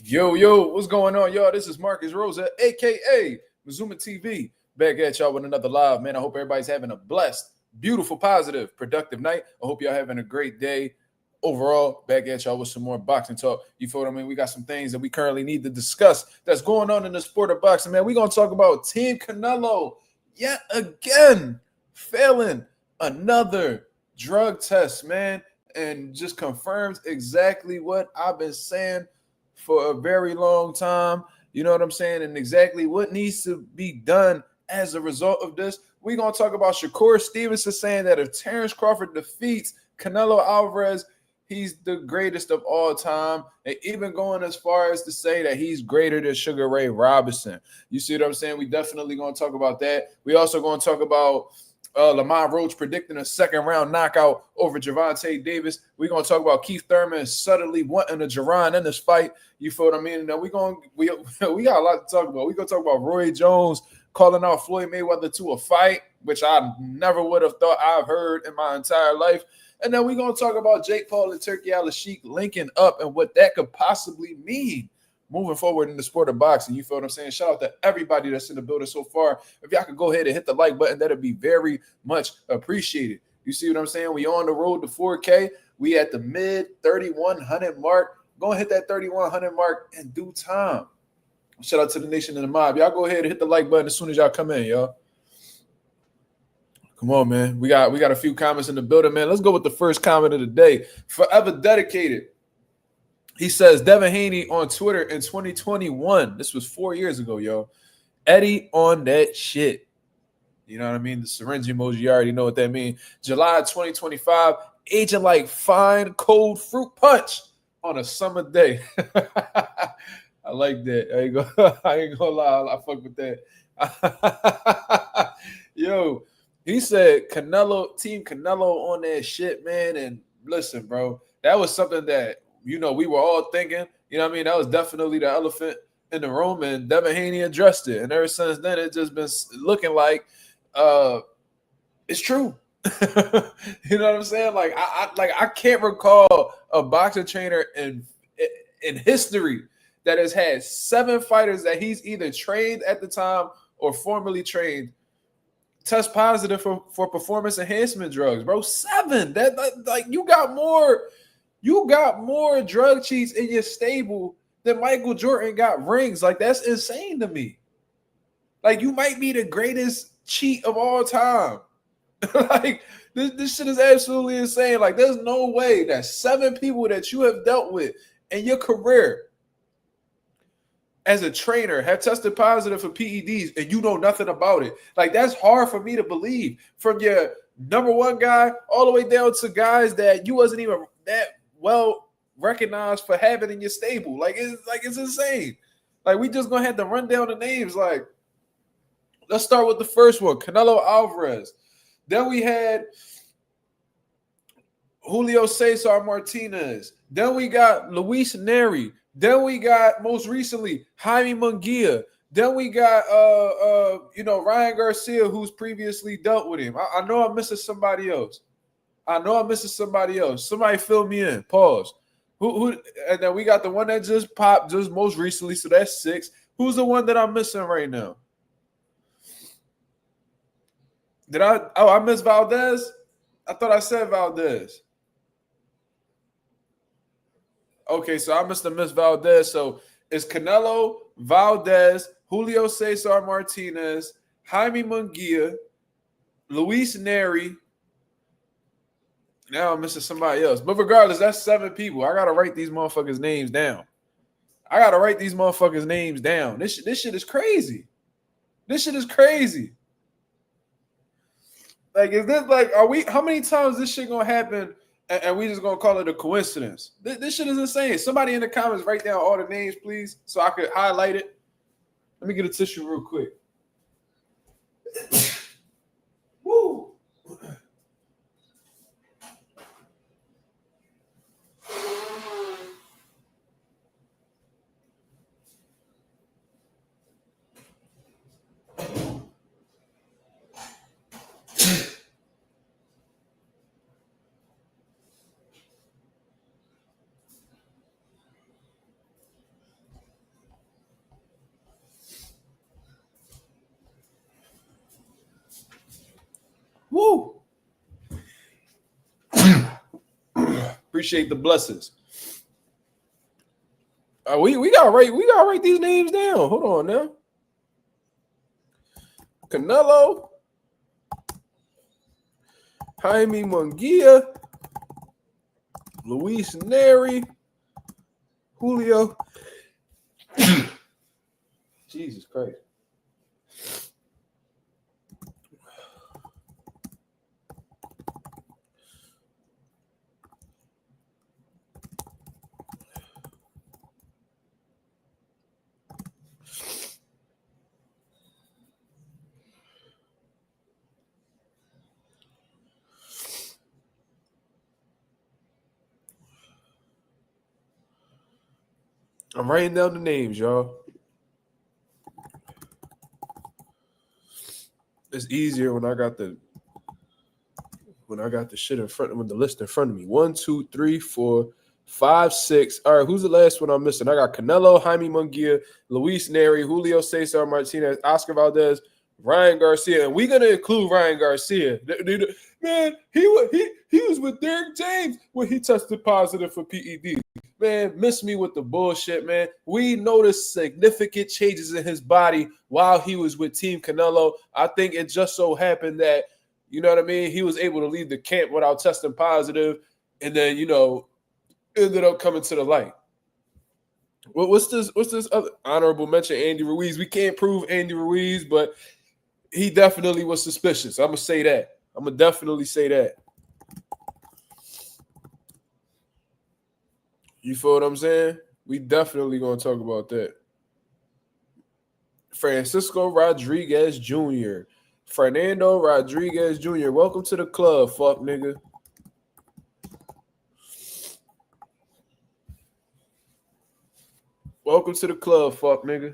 Yo, what's going on, y'all? This is Marcus Rosa, aka Mazuma TV, back at y'all with another live. Man, I hope everybody's having a blessed, beautiful, positive, productive night. I hope y'all having a great day. Overall, back at y'all with some more boxing talk. You feel what I mean? We got some things that we currently need to discuss that's going on in the sport of boxing, man. We're going to talk about Team Canelo yet again, failing another drug test, man, and just confirms exactly what I've been saying for a very long time. You know what I'm saying? And exactly what needs to be done as a result of this. We're going to talk about Shakur Stevenson saying that if Terence Crawford defeats Canelo Alvarez, he's the greatest of all time, and even going as far as to say that he's greater than Sugar Ray Robinson. You see what I'm saying? We definitely going to talk about that. We also going to talk about Lamont Roach predicting a second-round knockout over Gervonta Davis. We're going to talk about Keith Thurman suddenly wanting a Jerron in this fight. You feel what I mean? Now we got a lot to talk about. We're going to talk about Roy Jones calling out Floyd Mayweather to a fight, which I never would have thought I've heard in my entire life. And then we're going to talk about Jake Paul and Turkey Al-Sheikh linking up and what that could possibly mean moving forward in the sport of boxing. You feel what I'm saying? Shout out to everybody that's in the building so far. If y'all could go ahead and hit the like button, that'd be very much appreciated. You see what I'm saying? We on the road to 4K. We at the mid 3,100 mark. Go and hit that 3,100 mark in due time. Shout out to the nation and the mob. Y'all go ahead and hit the like button as soon as y'all come in, y'all. Come on, man. We got a few comments in the building, man. Let's go with the first comment of the day. Forever Dedicated. He says, Devin Haney on Twitter in 2021. This was 4 years ago, yo. Eddie on that shit. You know what I mean? The syringe emoji, you already know what that means. July 2025, aging like fine cold fruit punch on a summer day. I like that. I ain't gonna lie. I fuck with that. Yo, he said Team Canelo on that shit, man. And listen, bro, that was something that, we were all thinking. You know what I mean? That was definitely the elephant in the room, and Devin Haney addressed it. And ever since then, it's just been looking like it's true. You know what I'm saying? Like I can't recall a boxing trainer in history that has had 7 fighters that he's either trained at the time or formerly trained test positive for performance enhancement drugs, bro. 7. That like you got more drug cheats in your stable than Michael Jordan got rings. Like, that's insane to me. Like, you might be the greatest cheat of all time. Like, this shit is absolutely insane. Like, there's no way that 7 people that you have dealt with in your career as a trainer have tested positive for PEDs and you know nothing about it. Like, that's hard for me to believe. From your number one guy all the way down to guys that you wasn't even that well recognized for having in your stable. It's insane. Like, we just gonna have to run down the names. Like, let's start with the first one, Canelo Alvarez. Then we had Julio Cesar Martinez. Then we got Luis Neri. Then we got, most recently, Jaime Munguia. Then we got Ryan Garcia, who's previously dealt with him. I know I'm missing somebody else. Somebody fill me in. Pause. Who? And then we got the one that just popped just most recently, so that's 6. Who's the one that I'm missing right now? I missed Valdez? I thought I said Valdez. Okay, so I must have missed Valdez. So it's Canelo, Valdez, Julio Cesar Martinez, Jaime Munguia, Luis Neri. Now I'm missing somebody else. But regardless, that's 7 people. I got to write these motherfuckers' names down. This shit is crazy. Like, is this like, how many times this shit going to happen and we just going to call it a coincidence? This shit is insane. Somebody in the comments write down all the names, please, so I could highlight it. Let me get a tissue real quick. Woo! Woo! Appreciate the blessings. We gotta write these names down. Hold on now. Canelo, Jaime Munguia, Luis Neri, Julio. Jesus Christ. I'm writing down the names, y'all. It's easier when I got the shit in front of me, the list in front of me. 1, 2, 3, 4, 5, 6. All right, who's the last one I'm missing? I got Canelo, Jaime Munguia, Luis Neri, Julio Cesar Martinez, Oscar Valdez, Ryan Garcia, and we're gonna include Ryan Garcia. Man, he was with Derek James when he tested positive for PED. Man, miss me with the bullshit, man. We noticed significant changes in his body while he was with Team Canelo. I think it just so happened that, you know what I mean, he was able to leave the camp without testing positive, and then, you know, ended up coming to the light. What's this other honorable mention? Andy Ruiz. We can't prove Andy Ruiz, but he definitely was suspicious. I'm gonna say that. I'm gonna definitely say that. You feel what I'm saying? We definitely gonna talk about that. Francisco Rodriguez Jr. Fernando Rodriguez Jr. Welcome to the club, fuck nigga. Welcome to the club, fuck nigga.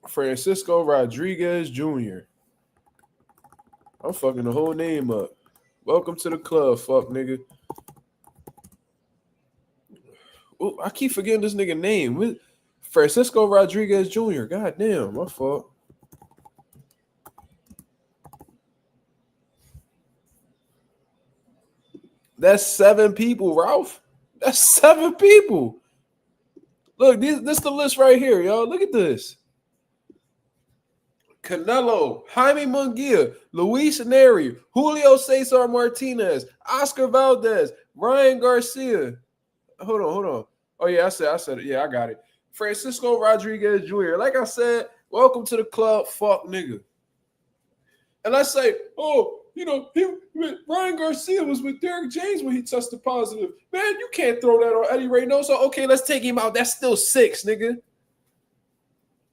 Francisco Rodriguez Jr. I'm fucking the whole name up. Welcome to the club, fuck nigga. Oh, I keep forgetting this nigga name. Francisco Rodriguez Jr. God damn, my fault. That's 7 people, Ralph. That's 7 people. Look, this the list right here, y'all. Look at this. Canelo, Jaime Munguia, Luis Neri, Julio Cesar Martinez, Oscar Valdez, Ryan Garcia. Hold on. Oh, yeah, I said it. Yeah, I got it. Francisco Rodriguez Jr. Like I said, welcome to the club, fuck nigga. And I say, oh, you know, Ryan Garcia was with Derek James when he tested positive. Man, you can't throw that on Eddie Reynoso. Okay, let's take him out. That's still 6, nigga.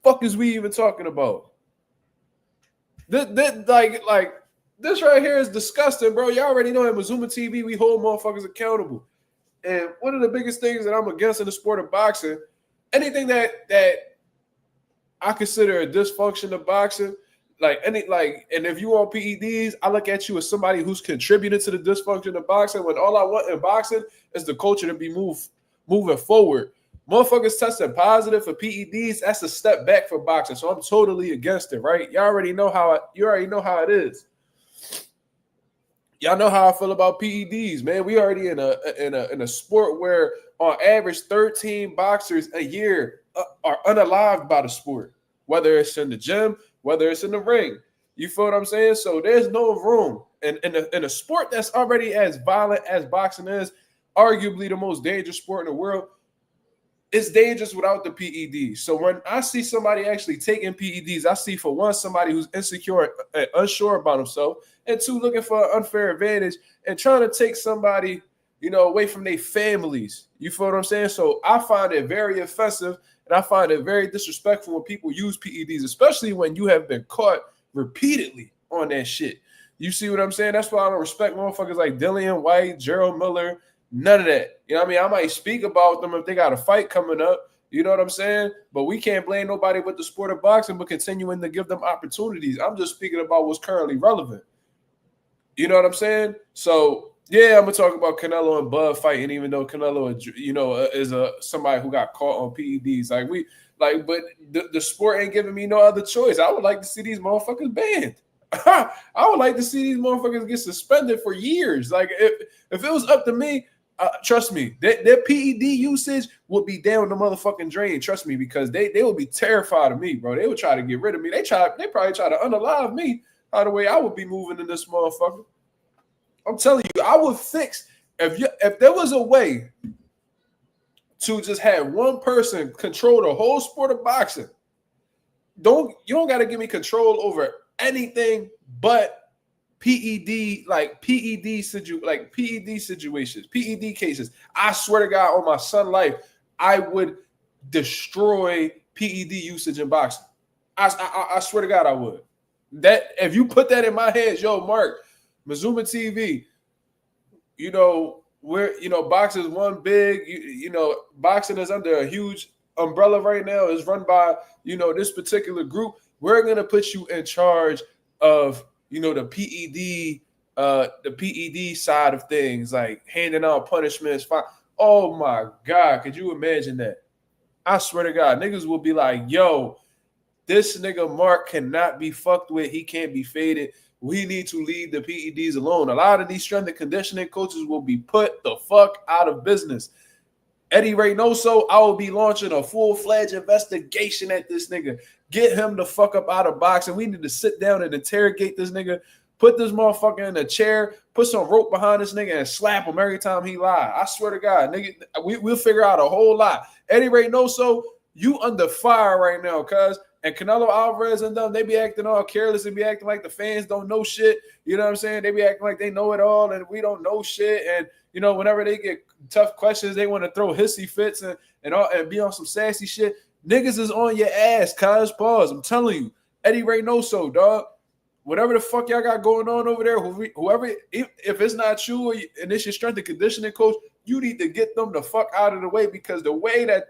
Fuck is we even talking about? This right here is disgusting, bro. Y'all already know at Mazuma TV, we hold motherfuckers accountable. And one of the biggest things that I'm against in the sport of boxing, anything that I consider a dysfunction of boxing, and if you want PEDs, I look at you as somebody who's contributed to the dysfunction of boxing, when all I want in boxing is the culture to be moving forward. Motherfuckers testing positive for PEDs, that's a step back for boxing. So I'm totally against it, right? You already know how it is. Y'all know how I feel about PEDs, man. We already in a sport where on average 13 boxers a year are unalived by the sport, whether it's in the gym, whether it's in the ring. You feel what I'm saying? So there's no room in a sport that's already as violent as boxing is, arguably the most dangerous sport in the world. It's dangerous without the PEDs. So when I see somebody actually taking PEDs, I see, for one, somebody who's insecure and unsure about himself, and 2, looking for an unfair advantage and trying to take somebody, you know, away from their families. You feel what I'm saying? So I find it very offensive, and I find it very disrespectful when people use PEDs, especially when you have been caught repeatedly on that shit. You see what I'm saying? That's why I don't respect motherfuckers like Dillian White, Gerald Miller. None of that. You know what I mean? I might speak about them if they got a fight coming up. You know what I'm saying? But we can't blame nobody with the sport of boxing, but continuing to give them opportunities. I'm just speaking about what's currently relevant. You know what I'm saying? So Yeah, I'm gonna talk about Canelo and Bud fighting, even though Canelo, is somebody who got caught on PEDs. But the sport ain't giving me no other choice. I would like to see these motherfuckers banned. I would like to see these motherfuckers get suspended for years. Like if it was up to me, trust me, their PED usage would be down the motherfucking drain. Trust me, because they would be terrified of me, bro. They would try to get rid of me. They probably try to unalive me. How the way I would be moving in this motherfucker. I'm telling you, I would fix if there was a way to just have one person control the whole sport of boxing. You don't got to give me control over anything but PED, like PED situations, PED cases. I swear to God, on my son's life, I would destroy PED usage in boxing. I swear to God, I would. That if you put that in my hands, yo, Mark, Mazuma TV, boxing is one big, boxing is under a huge umbrella right now. It's run by, this particular group. We're going to put you in charge of, the PED side of things, like handing out punishments. Oh my God. Could you imagine that? I swear to God, niggas will be like, yo, this nigga Mark cannot be fucked with. He can't be faded. We need to leave the PEDs alone. A lot of these strength and conditioning coaches will be put the fuck out of business. Eddie Reynoso, I will be launching a full-fledged investigation at this nigga. Get him the fuck up out of boxing. We need to sit down and interrogate this nigga. Put this motherfucker in a chair. Put some rope behind this nigga and slap him every time he lie. I swear to God, nigga, we'll figure out a whole lot. Eddie Reynoso, you under fire right now, cuz. And Canelo Alvarez and them, they be acting all careless and be acting like the fans don't know shit. You know what I'm saying? They be acting like they know it all and we don't know shit. And, whenever they get tough questions, they want to throw hissy fits and be on some sassy shit. Niggas is on your ass, cuz. Pause. I'm telling you. Eddie Reynoso, dog. Whatever the fuck y'all got going on over there, whoever, if it's not you and it's your strength and conditioning coach, you need to get them the fuck out of the way, because the way that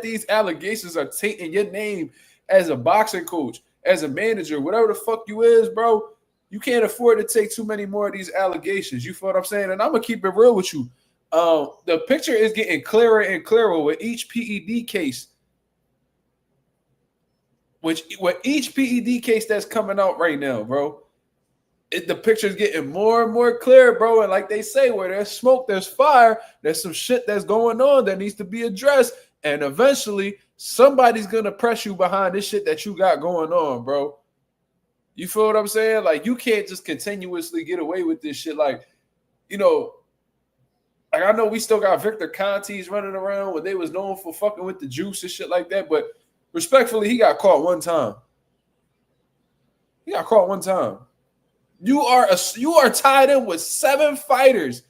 these allegations are taking your name as a boxing coach, as a manager, whatever the fuck you is, bro, you can't afford to take too many more of these allegations. You feel what I'm saying? And I'm going to keep it real with you. The picture is getting clearer and clearer with each PED case. With each PED case that's coming out right now, bro, the picture is getting more and more clear, bro. And like they say, where there's smoke, there's fire. There's some shit that's going on that needs to be addressed. And eventually, somebody's going to press you behind this shit that you got going on, bro. You feel what I'm saying? Like, you can't just continuously get away with this shit. Like, I know we still got Victor Contes running around when they was known for fucking with the juice and shit like that. But respectfully, he got caught one time. You are tied in with 7 fighters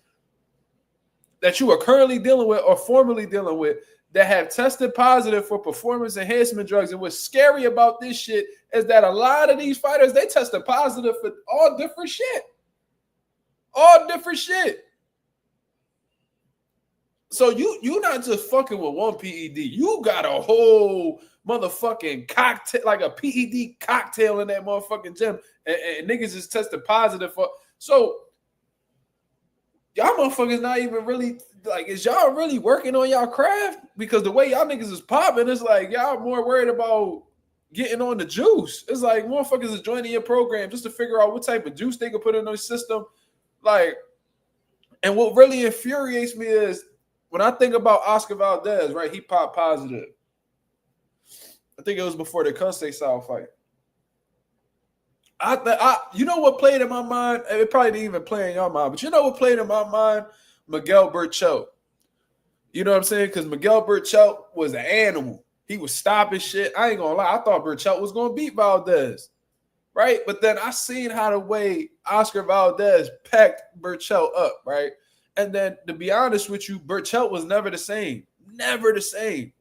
that you are currently dealing with or formerly dealing with that have tested positive for performance enhancement drugs. And what's scary about this shit is that a lot of these fighters, they tested positive for all different shit. So you not just fucking with one PED. You got a whole motherfucking cocktail, like a PED cocktail in that motherfucking gym. And niggas is tested positive for. So y'all motherfuckers not even really, like, is y'all really working on y'all craft? Because the way y'all niggas is popping, it's like y'all more worried about getting on the juice. It's like motherfuckers is joining your program just to figure out what type of juice they can put in their system. Like, and what really infuriates me is when I think about Oscar Valdez, right? He popped positive. I think it was before the Conceição fight. You know what played in my mind? It probably didn't even play in your mind, but you know what played in my mind? Miguel Berchelt. You know what I'm saying? Because Miguel Berchelt was an animal. He was stopping shit. I ain't gonna lie. I thought Berchelt was gonna beat Valdez, right? But then I seen how the way Oscar Valdez packed Berchelt up, right? And then to be honest with you, Berchelt was never the same. Never the same,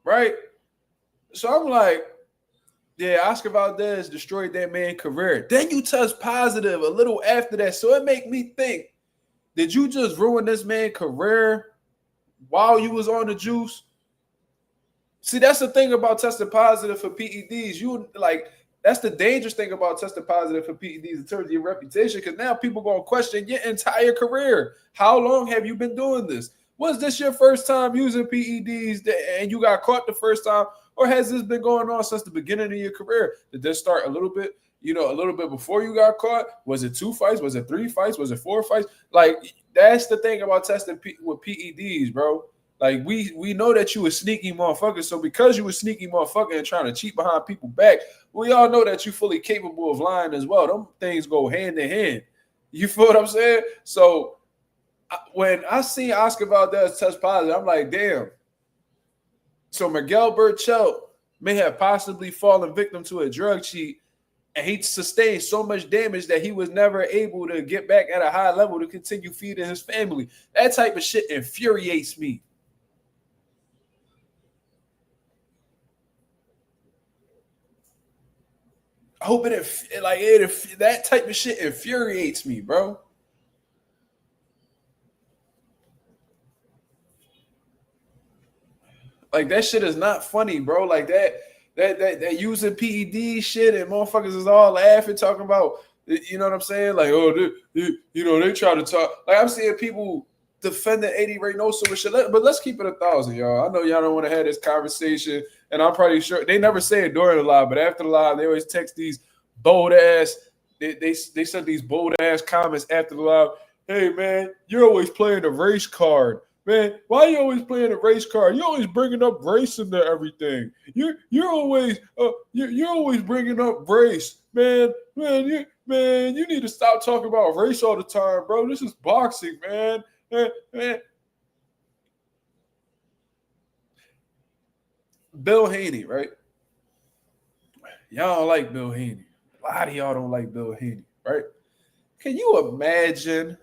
right? So I'm like, yeah, Oscar Valdez destroyed that man's career. Then you test positive a little after that. So it make me think, did you just ruin this man's career while you was on the juice? See, that's the thing about testing positive for PEDs. You like That's the dangerous thing about testing positive for PEDs in terms of your reputation, because now people going to question your entire career. How long have you been doing this? Was this your first time using PEDs and you got caught the first time? Or has this been going on since the beginning of your career? Did this start a little bit, a little bit before you got caught? Was it 2 fights? Was it 3 fights? Was it 4 fights? Like, that's the thing about testing with PEDs, bro. Like, we know that you a sneaky motherfucker. So because you a sneaky motherfucker and trying to cheat behind people's back, we all know that you fully capable of lying as well. Them things go hand in hand. You feel what I'm saying? So when I see Oscar Valdez test positive, I'm like, damn. So Miguel Burchell may have possibly fallen victim to a drug cheat, and he sustained so much damage that he was never able to get back at a high level to continue feeding his family. That type of shit infuriates me. I hope that type of shit infuriates me, bro. Like, that shit is not funny, bro. Like that using PED shit and motherfuckers is all laughing, talking about, you know what I'm saying? Like, oh, they try to talk. Like, I'm seeing people defending Eddie Reynoso and shit. But let's keep it 1,000, y'all. I know y'all don't want to have this conversation, and I'm pretty sure they never say it during the live, but after the live, they always text these bold ass. They sent these bold ass comments after the live. Hey man, you're always playing the race card. Man, why are you always playing a race card? You're always bringing up race into everything. You're always bringing up race, man. You need to stop talking about race all the time, bro. This is boxing, man. Man. Bill Haney, right? Y'all don't like Bill Haney. A lot of y'all don't like Bill Haney, right? Can you imagine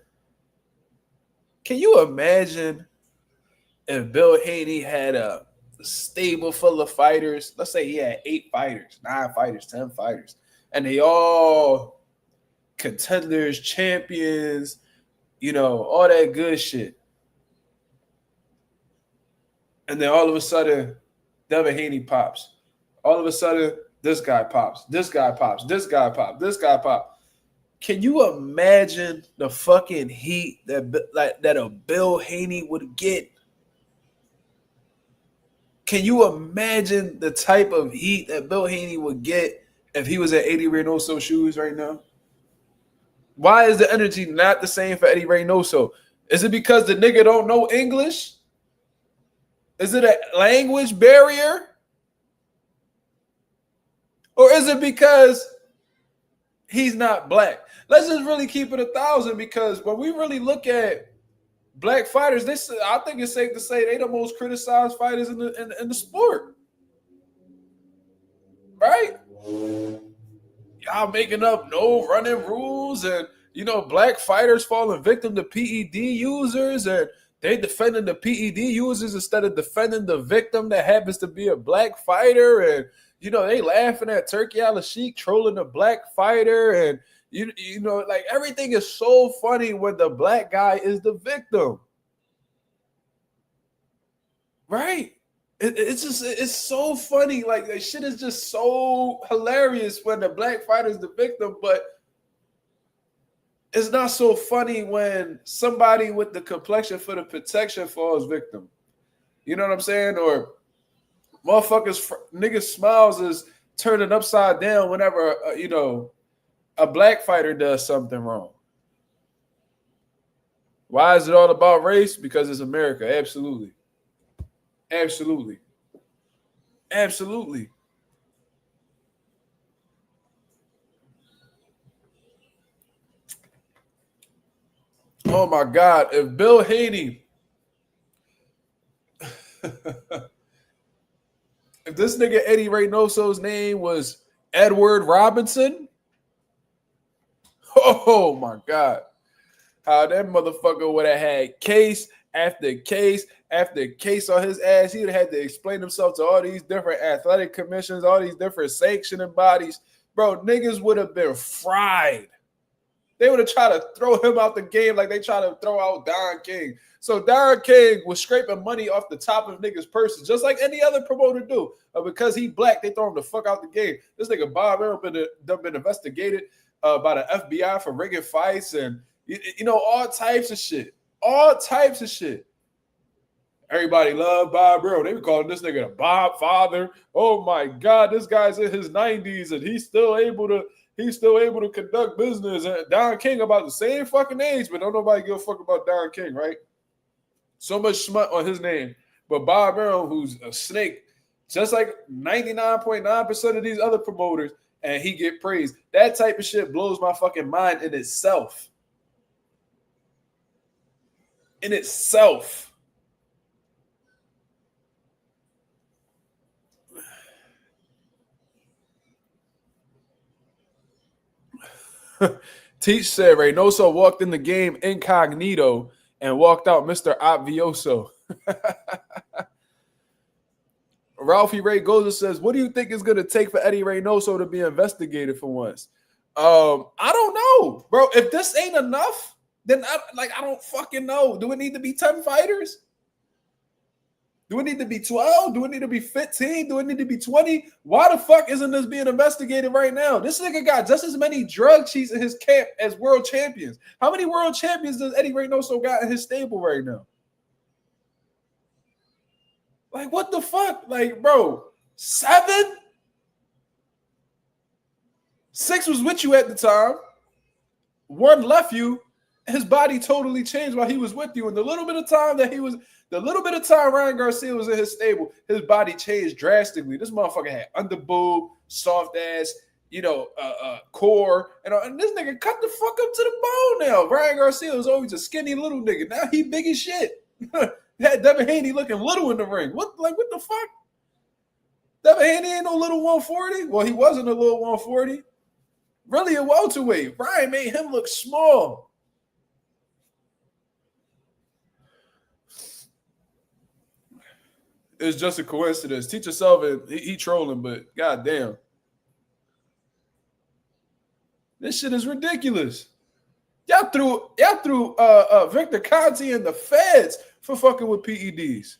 if Bill Haney had a stable full of fighters? Let's say he had 8 fighters, 9 fighters, 10 fighters, and they all contenders, champions, all that good shit. And then all of a sudden, Devin Haney pops. All of a sudden, this guy pops. This guy pops. This guy pops. This guy pops. Can you imagine the fucking heat that a Bill Haney would get? Can you imagine the type of heat that Bill Haney would get if he was at Eddie Reynoso's shoes right now? Why is the energy not the same for Eddie Reynoso? Is it because the nigga don't know English? Is it a language barrier? Or is it because he's not black? Let's just really keep it 1,000, because when we really look at black fighters, I think it's safe to say they the most criticized fighters in the sport. Right? Y'all making up no running rules, and black fighters falling victim to PED users, and they defending the PED users instead of defending the victim that happens to be a black fighter. And they laughing at Turkey Al-Sheikh trolling the black fighter, and like, everything is so funny when the black guy is the victim. Right? It's so funny. Like, that shit is just so hilarious when the black fighter is the victim, but it's not so funny when somebody with the complexion for the protection falls victim. You know what I'm saying? Or niggas' smiles is turning upside down whenever a black fighter does something wrong. Why is it all about race? Because it's America. Absolutely. Absolutely. Absolutely. Oh my God. If Bill Haney, if this nigga Eddie Reynoso's name was Edward Robinson, oh my God. How that motherfucker would have had case after case after case on his ass. He would have had to explain himself to all these different athletic commissions, all these different sanctioning bodies. Bro, niggas would have been fried. They would have tried to throw him out the game like they try to throw out Don King. So Don King was scraping money off the top of niggas' purses, just like any other promoter do. But because he black, they throw him the fuck out the game. This nigga Bob Arrow been investigated by the FBI for rigging fights and all types of shit. All types of shit. Everybody loved Bob Arrow. They were calling this nigga the Bob Father. Oh my God, this guy's in his 90s and he's still able to conduct business. And Don King about the same fucking age, but don't nobody give a fuck about Don King, right? So much smut on his name. But Bob Arrow, who's a snake, just like 99.9% of these other promoters, and he get praised. That type of shit blows my fucking mind in itself. In itself. Teach said Reynoso walked in the game incognito and walked out Mr. Obvioso. Ralphie Ray Goza says, what do you think it's going to take for Eddie Reynoso to be investigated for once? I don't know, bro. If this ain't enough, then I don't fucking know. Do it need to be 10 fighters? Do it need to be 12? Do it need to be 15? Do it need to be 20? Why the fuck isn't this being investigated right now? This nigga got just as many drug cheats in his camp as world champions. How many world champions does Eddie Reynoso got in his stable right now? Like, what the fuck? Like, bro, 7? 6 was with you at the time. 1 left you. His body totally changed while he was with you. And the little bit of time Ryan Garcia was in his stable, his body changed drastically. This motherfucker had underboob, soft ass, core. And this nigga cut the fuck up to the bone now. Ryan Garcia was always a skinny little nigga. Now he big as shit. Had Devin Haney looking little in the ring. What the fuck? Devin Haney ain't no little 140. Well, he wasn't a little 140. Really a welterweight. Ryan made him look small. It's just a coincidence. Teacher Sullivan, he trolling, but goddamn. This shit is ridiculous. Y'all threw Victor Conti and the feds for fucking with PEDs.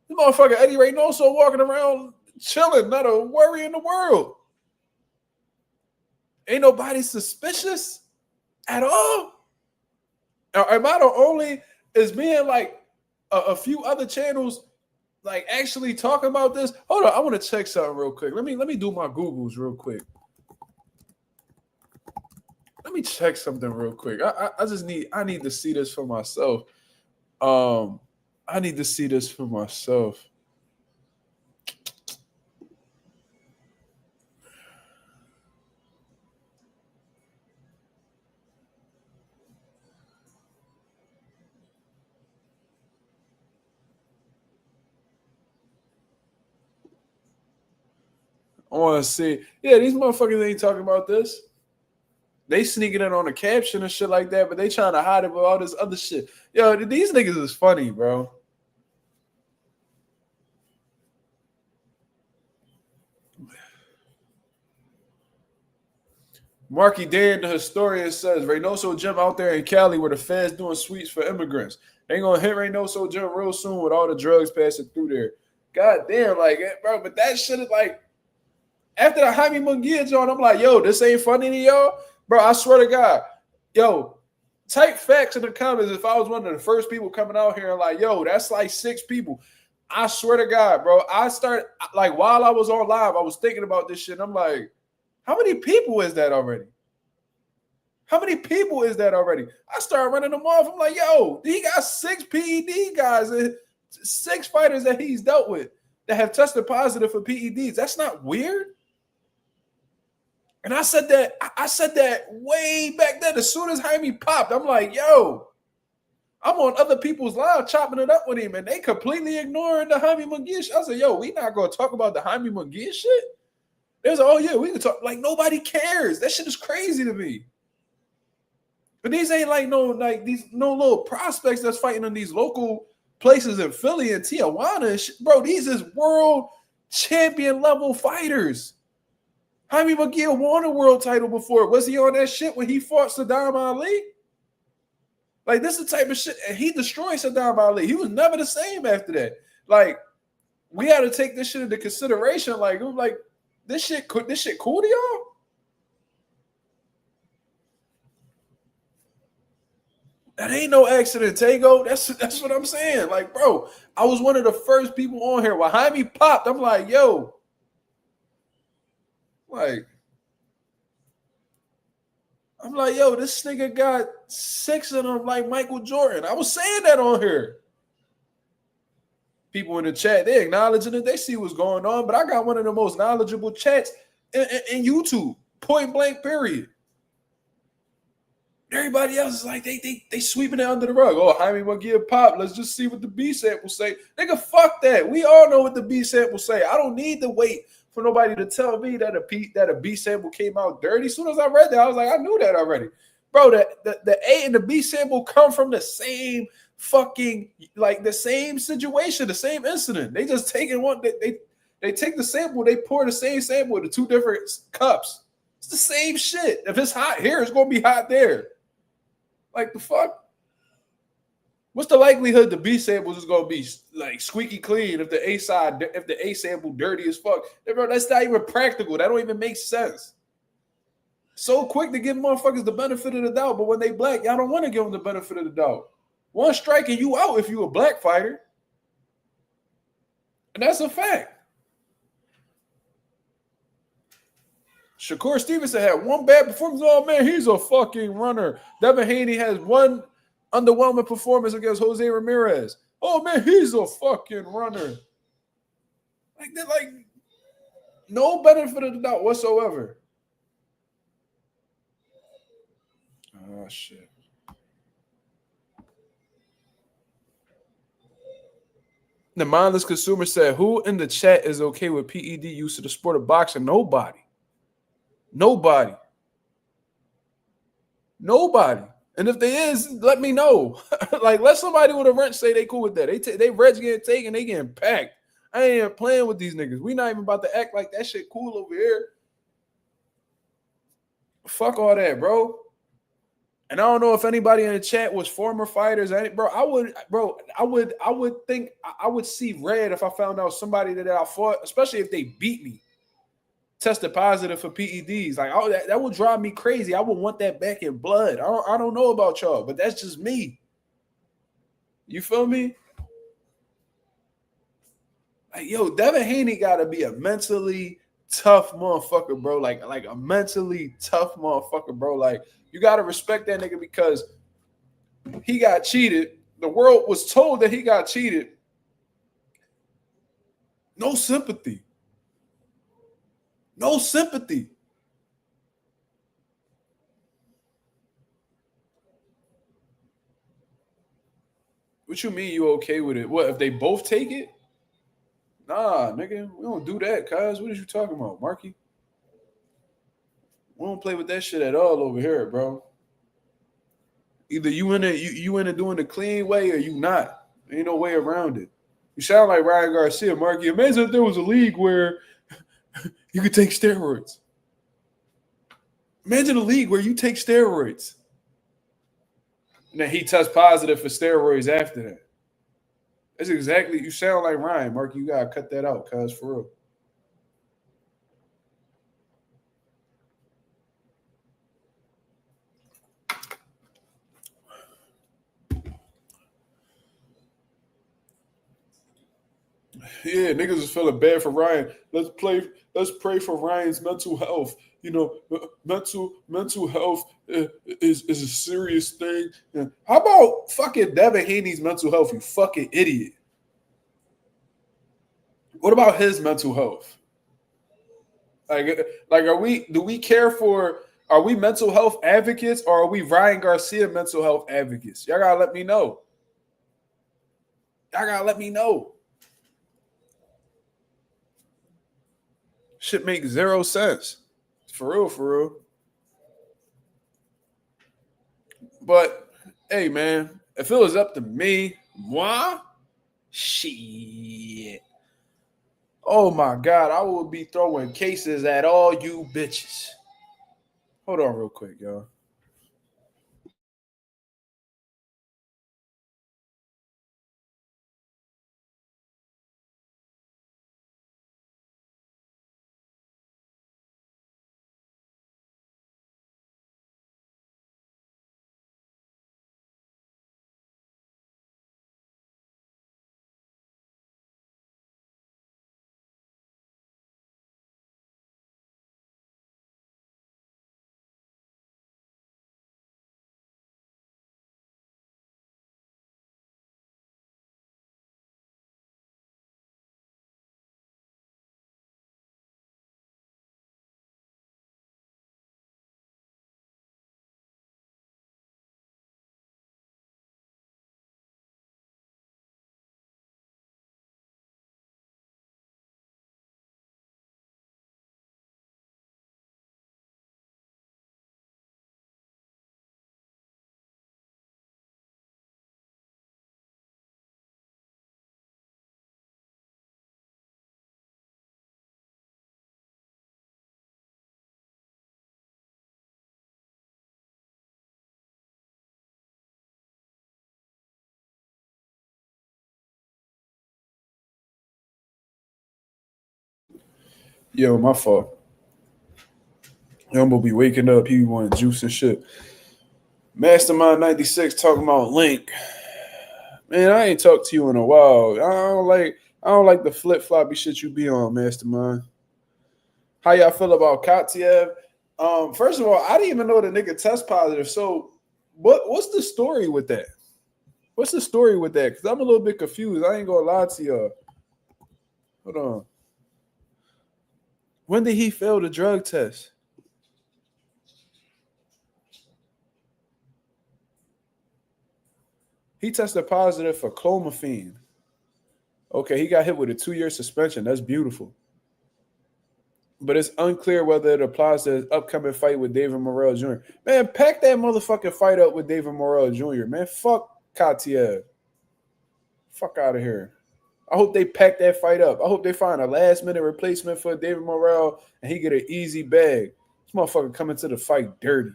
This motherfucker Eddie Reynoso walking around chilling, not a worry in the world. Ain't nobody suspicious at all. Am I the only? Is being like a few other channels like actually talking about this? Hold on, I want to check something real quick. Let me do my Googles real quick. Let me check something real quick. I need to see this for myself. I need to see this for myself. I want to see. Yeah, these motherfuckers ain't talking about this. They sneaking in on a caption and shit like that, but they trying to hide it with all this other shit. Yo, these niggas is funny, bro. Marky Dan, the historian, says Reynoso Gym out there in Cali where the feds doing sweeps for immigrants. They ain't gonna hit Reynoso Gym real soon with all the drugs passing through there. God damn, like, bro, but that shit is like, after the Jaime Munguia joint, I'm like, yo, this ain't funny to y'all? Bro, I swear to God. Yo, type facts in the comments if I was one of the first people coming out here and like, yo, that's like 6 people. I swear to God, bro. I started, like, while I was on live, I was thinking about this shit. And I'm like, how many people is that already? How many people is that already? I started running them off. I'm like, yo, he got 6 PED guys and 6 fighters that he's dealt with that have tested positive for PEDs. That's not weird. And I said that way back then. As soon as Jaime popped, I'm like, yo, I'm on other people's live chopping it up with him, and they completely ignoring the Jaime Munguia shit. I said, yo, we not going to talk about the Jaime Munguia shit? They was like, oh, yeah, we can talk. Like, nobody cares. That shit is crazy to me. But these ain't like no little prospects that's fighting in these local places in Philly and Tijuana and shit. Bro, these is world champion level fighters. Jaime McGill won a world title before. Was he on that shit when he fought Saddam Ali? Like, this is the type of shit. And he destroyed Saddam Ali. He was never the same after that. Like, we had to take this shit into consideration. Like, it was like, this shit cool to y'all? That ain't no accident, Tego. That's what I'm saying. Like, bro, I was one of the first people on here. While Jaime popped, I'm like, yo. Like, I'm like, yo, this nigga got 6 of them like Michael Jordan. I was saying that on here. People in the chat, they acknowledging it. They see what's going on. But I got one of the most knowledgeable chats in YouTube. Point blank, period. Everybody else is like, they sweeping it under the rug. Oh, Jaime McGill pop. Let's just see what the B sample say. Nigga, fuck that. We all know what the B sample say. I don't need to wait for nobody to tell me that a B sample came out dirty. As soon as I read that, I was like, I knew that already. Bro, the A and the B sample come from the same fucking, like, the same situation, the same incident. They just taking one, they take the sample, they pour the same sample into 2 different cups. It's the same shit. If it's hot here, it's gonna be hot there. Like, the fuck? What's the likelihood the B samples is gonna be like squeaky clean if the A sample dirty as fuck? Bro, that's not even practical. That don't even make sense. So quick to give motherfuckers the benefit of the doubt, but when they black, y'all don't want to give them the benefit of the doubt. One strike and you out if you a black fighter. And that's a fact. Shakur Stevenson had one bad performance. Oh, man, he's a fucking runner. Devin Haney has one underwhelming performance against Jose Ramirez. Oh, man, he's a fucking runner. Like, they're like, no benefit of the doubt whatsoever. Oh, shit. The mindless consumer said, who in the chat is okay with PED use of the sport of boxing? Nobody. Nobody. And if there is, let me know. Like, let somebody with a wrench say they cool with that. They wrench getting taken, they getting packed. I ain't even playing with these niggas. We not even about to act like that shit cool over here. Fuck all that, bro. And I don't know if anybody in the chat was former fighters. I would think I would see red if I found out somebody that I fought, especially if they beat me, tested positive for PEDs. Like, oh, that would drive me crazy. I would want that back in blood. I don't know about y'all, but that's just me. You feel me? Like, yo, Devin Haney gotta be a mentally tough motherfucker, bro. Like a mentally tough motherfucker, bro. Like, you gotta respect that nigga because he got cheated. The world was told that he got cheated. No sympathy. No sympathy. What you mean you okay with it? What, if they both take it? Nah, nigga, we don't do that, cuz. What is you talking about, Marky? We don't play with that shit at all over here, bro. Either you in it doing the clean way or you not. Ain't no way around it. You sound like Ryan Garcia, Marky. Imagine if there was a league where you could take steroids. Imagine a league where you take steroids. And then he tests positive for steroids after that. That's exactly, you sound like Ryan, Marky. You gotta cut that out, cuz, for real. Yeah, niggas is feeling bad for Ryan. Let's pray for Ryan's mental health. You know, mental health is a serious thing. How about fucking Devin Haney's mental health, you fucking idiot? What about his mental health? Like are we mental health advocates or are we Ryan Garcia mental health advocates? Y'all gotta let me know. Shit makes zero sense. For real. But hey, man, if it was up to me, shit. Oh my God, I will be throwing cases at all you bitches. Hold on real quick, y'all. Yo, my fault. I'm gonna be waking up. He wanting juice and shit. Mastermind 96 talking about Link. Man, I ain't talked to you in a while. I don't like the flip floppy shit you be on, Mastermind. How y'all feel about Katiev? First of all, I didn't even know the nigga test positive. So what's the story with that? What's the story with that? Because I'm a little bit confused. I ain't gonna lie to y'all. Hold on. When did he fail the drug test? He tested positive for clomiphene. Okay, he got hit with a 2-year suspension. That's beautiful. But it's unclear whether it applies to his upcoming fight with David Morrell Jr. Man, pack that motherfucking fight up with David Morrell Jr. Man, fuck Katiev. Fuck out of here. I hope they pack that fight up. I hope they find a last minute replacement for David Morrell and he get an easy bag. This motherfucker coming to the fight dirty.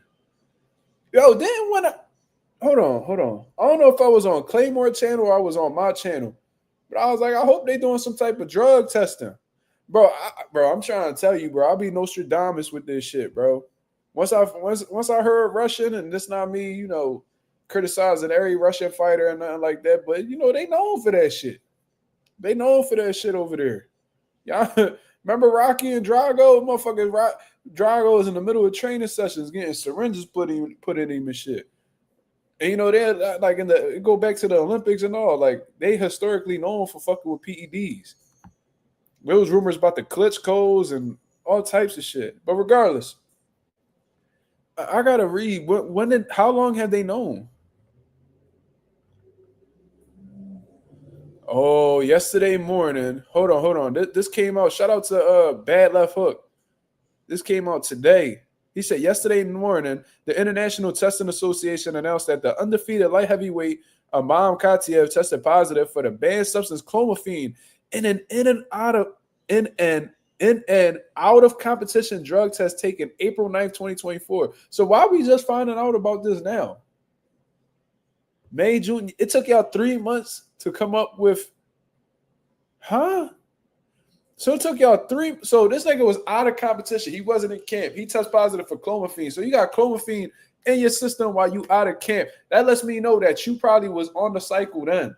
Yo, then when I hold on. I don't know if I was on Claymore channel or I was on my channel, but I was like, I hope they doing some type of drug testing. Bro, I'm trying to tell you, bro. I'll be Nostradamus with this shit, bro. Once I heard Russian, and this not me, criticizing every Russian fighter and nothing like that, but they known for that shit. They known for that shit over there. Y'all remember Rocky and Drago? Motherfuckers, Drago is in the middle of training sessions getting syringes put in him and shit. And they're like go back to the Olympics and all. Like they historically known for fucking with PEDs. There was rumors about the Klitschko's and all types of shit. But regardless, I gotta read. How long have they known? Oh, yesterday morning. Hold on. This came out. Shout out to Bad Left Hook. This came out today. He said yesterday morning, the International Testing Association announced that the undefeated light heavyweight Imam Katiev tested positive for the banned substance clomiphene in an out of competition drug test taken April 9th, 2024. So why are we just finding out about this now? May, June. It took y'all 3 months to come up with, huh? So it took y'all 3. So this nigga was out of competition. He wasn't in camp. He tested positive for clomiphene. So you got clomiphene in your system while you out of camp. That lets me know that you probably was on the cycle then.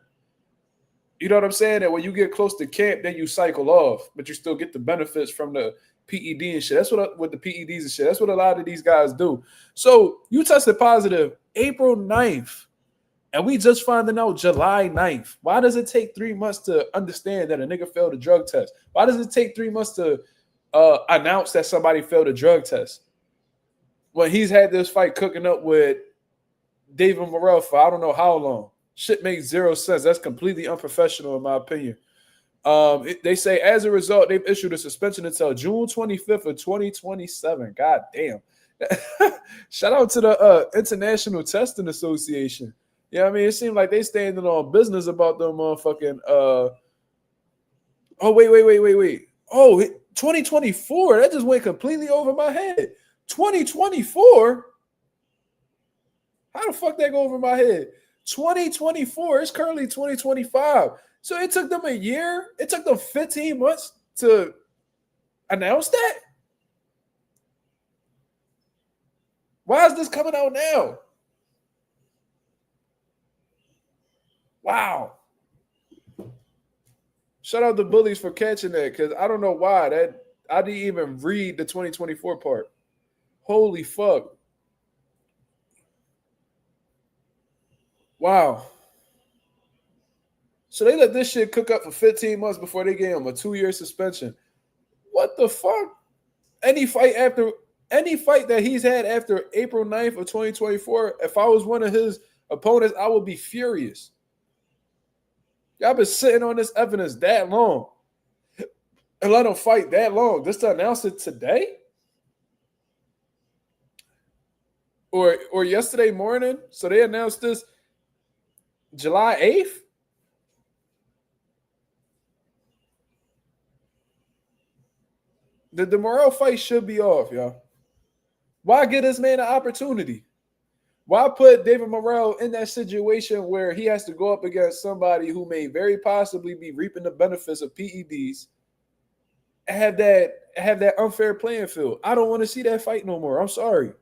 You know what I'm saying? That when you get close to camp, then you cycle off, but you still get the benefits from the PED and shit. That's what with the PEDs and shit. That's what a lot of these guys do. So you tested positive April 9th. And we just finding out July 9th. Why does it take 3 months to understand that a nigga failed a drug test? Why does it take 3 months to announce that somebody failed a drug test? When he's had this fight cooking up with David Morrell for I don't know how long. Shit makes zero sense. That's completely unprofessional in my opinion. They say as a result, they've issued a suspension until June 25th of 2027. God damn. Shout out to the International Testing Association. Yeah, I mean, it seemed like they standing on business about them motherfucking Oh, wait. Oh, 2024. That just went completely over my head. 2024? How the fuck that go over my head? 2024. It's currently 2025. So it took them a year. It took them 15 months to announce that? Why is this coming out now? Wow. Shout out to Bullies for catching that, because I don't know why. That I didn't even read the 2024 part. Holy fuck. Wow. So they let this shit cook up for 15 months before they gave him a 2-year suspension. What the fuck? Any fight that he's had after April 9th of 2024, if I was one of his opponents, I would be furious. Y'all been sitting on this evidence that long and let him fight that long just to announce it today? Or yesterday morning? So they announced this July 8th? The Morrell fight should be off, y'all. Why give this man an opportunity? Why put David Morrell in that situation where he has to go up against somebody who may very possibly be reaping the benefits of PEDs and have that unfair playing field? I don't want to see that fight no more. I'm sorry.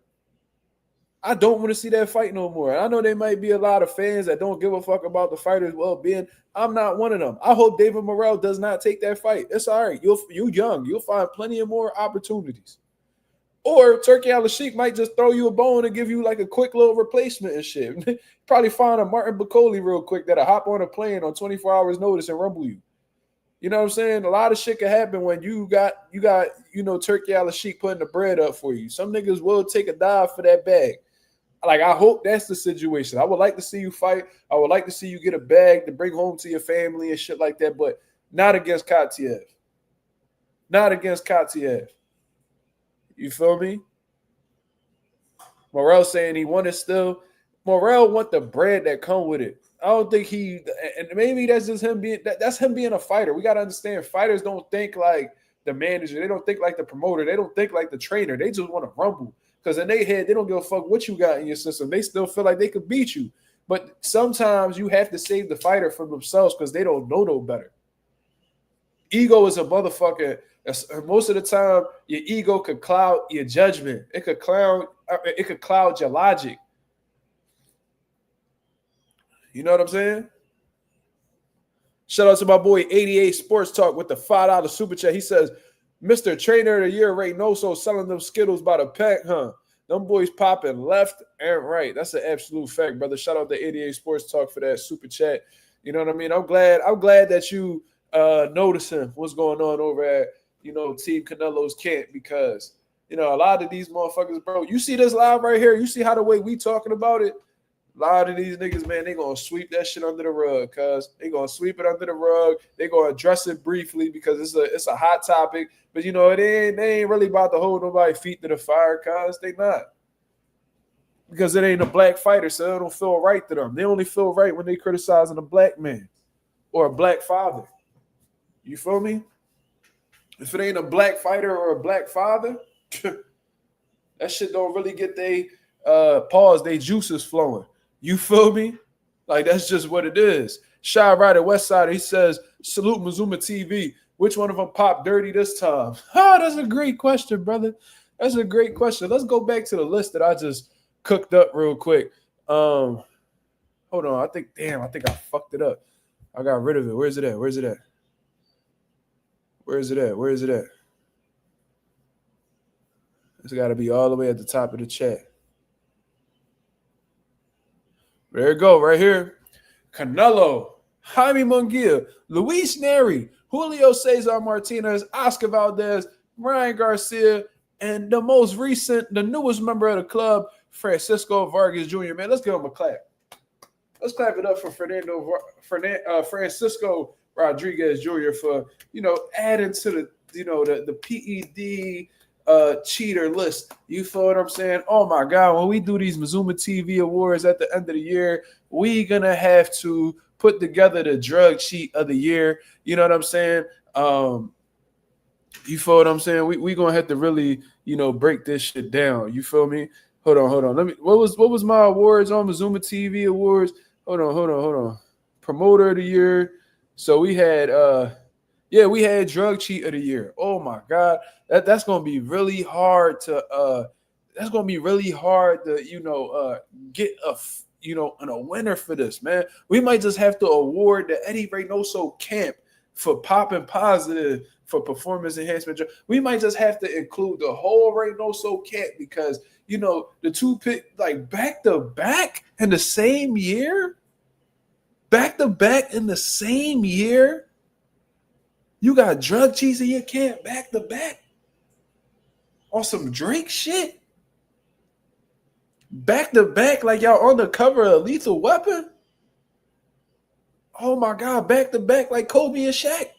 I don't want to see that fight no more. I know there might be a lot of fans that don't give a fuck about the fighter's well-being. I'm not one of them. I hope David Morrell does not take that fight. It's all right. You're young. You'll find plenty of more opportunities. Or Turkey Al-Sheikh might just throw you a bone and give you like a quick little replacement and shit. Probably find a Martin Bacoli real quick that'll hop on a plane on 24 hours notice and rumble you. You know what I'm saying? A lot of shit can happen when you got Turkey Al-Sheikh putting the bread up for you. Some niggas will take a dive for that bag. Like, I hope that's the situation. I would like to see you fight. I would like to see you get a bag to bring home to your family and shit like that, but not against Katiev. Not against Katiev. You feel me? Morrell saying he wanted still. Morrell want the bread that come with it. I don't think and maybe that's just him that's him being a fighter. We got to understand, fighters don't think like the manager. They don't think like the promoter. They don't think like the trainer. They just want to rumble. Because in their head, they don't give a fuck what you got in your system. They still feel like they could beat you. But sometimes you have to save the fighter from themselves because they don't know no better. Ego is a motherfucker. Most of the time, your ego could cloud your judgment. It could cloud your logic. You know what I'm saying? Shout out to my boy 88 Sports Talk with the $5 super chat. He says, Mr. Trainer of the Year, Ray Noso selling them Skittles by the pack, huh? Them boys popping left and right. That's an absolute fact, brother. Shout out to 88 Sports Talk for that super chat. You know what I mean? I'm glad that you noticing what's going on over at, Team Canelo's camp, because, a lot of these motherfuckers, bro, you see this live right here. You see how the way we talking about it? A lot of these niggas, man, they going to sweep that shit under the rug, cuz. They going to sweep it under the rug. They going to address it briefly because it's a hot topic. But, they ain't really about to hold nobody's feet to the fire, cuz. They not. Because it ain't a black fighter, so it don't feel right to them. They only feel right when they criticizing a black man or a black father. You feel me? If it ain't a black fighter or a black father, that shit don't really get they juices flowing. You feel me? Like, that's just what it is. Shy Rider Westside, he says, salute Mazuma TV. Which one of them popped dirty this time? That's a great question, brother. That's a great question. Let's go back to the list that I just cooked up real quick. Hold on. I think I fucked it up. I got rid of it. Where's it at? It's got to be all the way at the top of the chat. There you go, right here. Canelo, Jaime Munguia, Luis Neri, Julio Cesar Martinez, Oscar Valdez, Ryan Garcia, and the newest member of the club, Francisco Vargas Jr. Man, let's give him a clap. Let's clap it up for Francisco Rodriguez Jr. for, adding to the PED cheater list. You feel what I'm saying? Oh my God, when we do these Mazuma TV awards at the end of the year, we gonna have to put together the drug cheat of the year. You know what I'm saying? You feel what I'm saying? We gonna have to really, break this shit down. You feel me? Hold on. Let me. What was my awards on Mazuma TV awards? Hold on. Promoter of the year. So we had we had drug cheat of the year. Oh my god, that's gonna be really hard to get a winner for this, man. We might just have to award the Eddie Reynoso camp for popping positive for performance enhancement. We might just have to include the whole Reynoso camp because the two pick like back to back in the same year. Back to back in the same year. You got drug cheese in your camp back to back on some Drake shit. Back to back, like y'all on the cover of Lethal Weapon. Oh my God, back to back like Kobe and Shaq.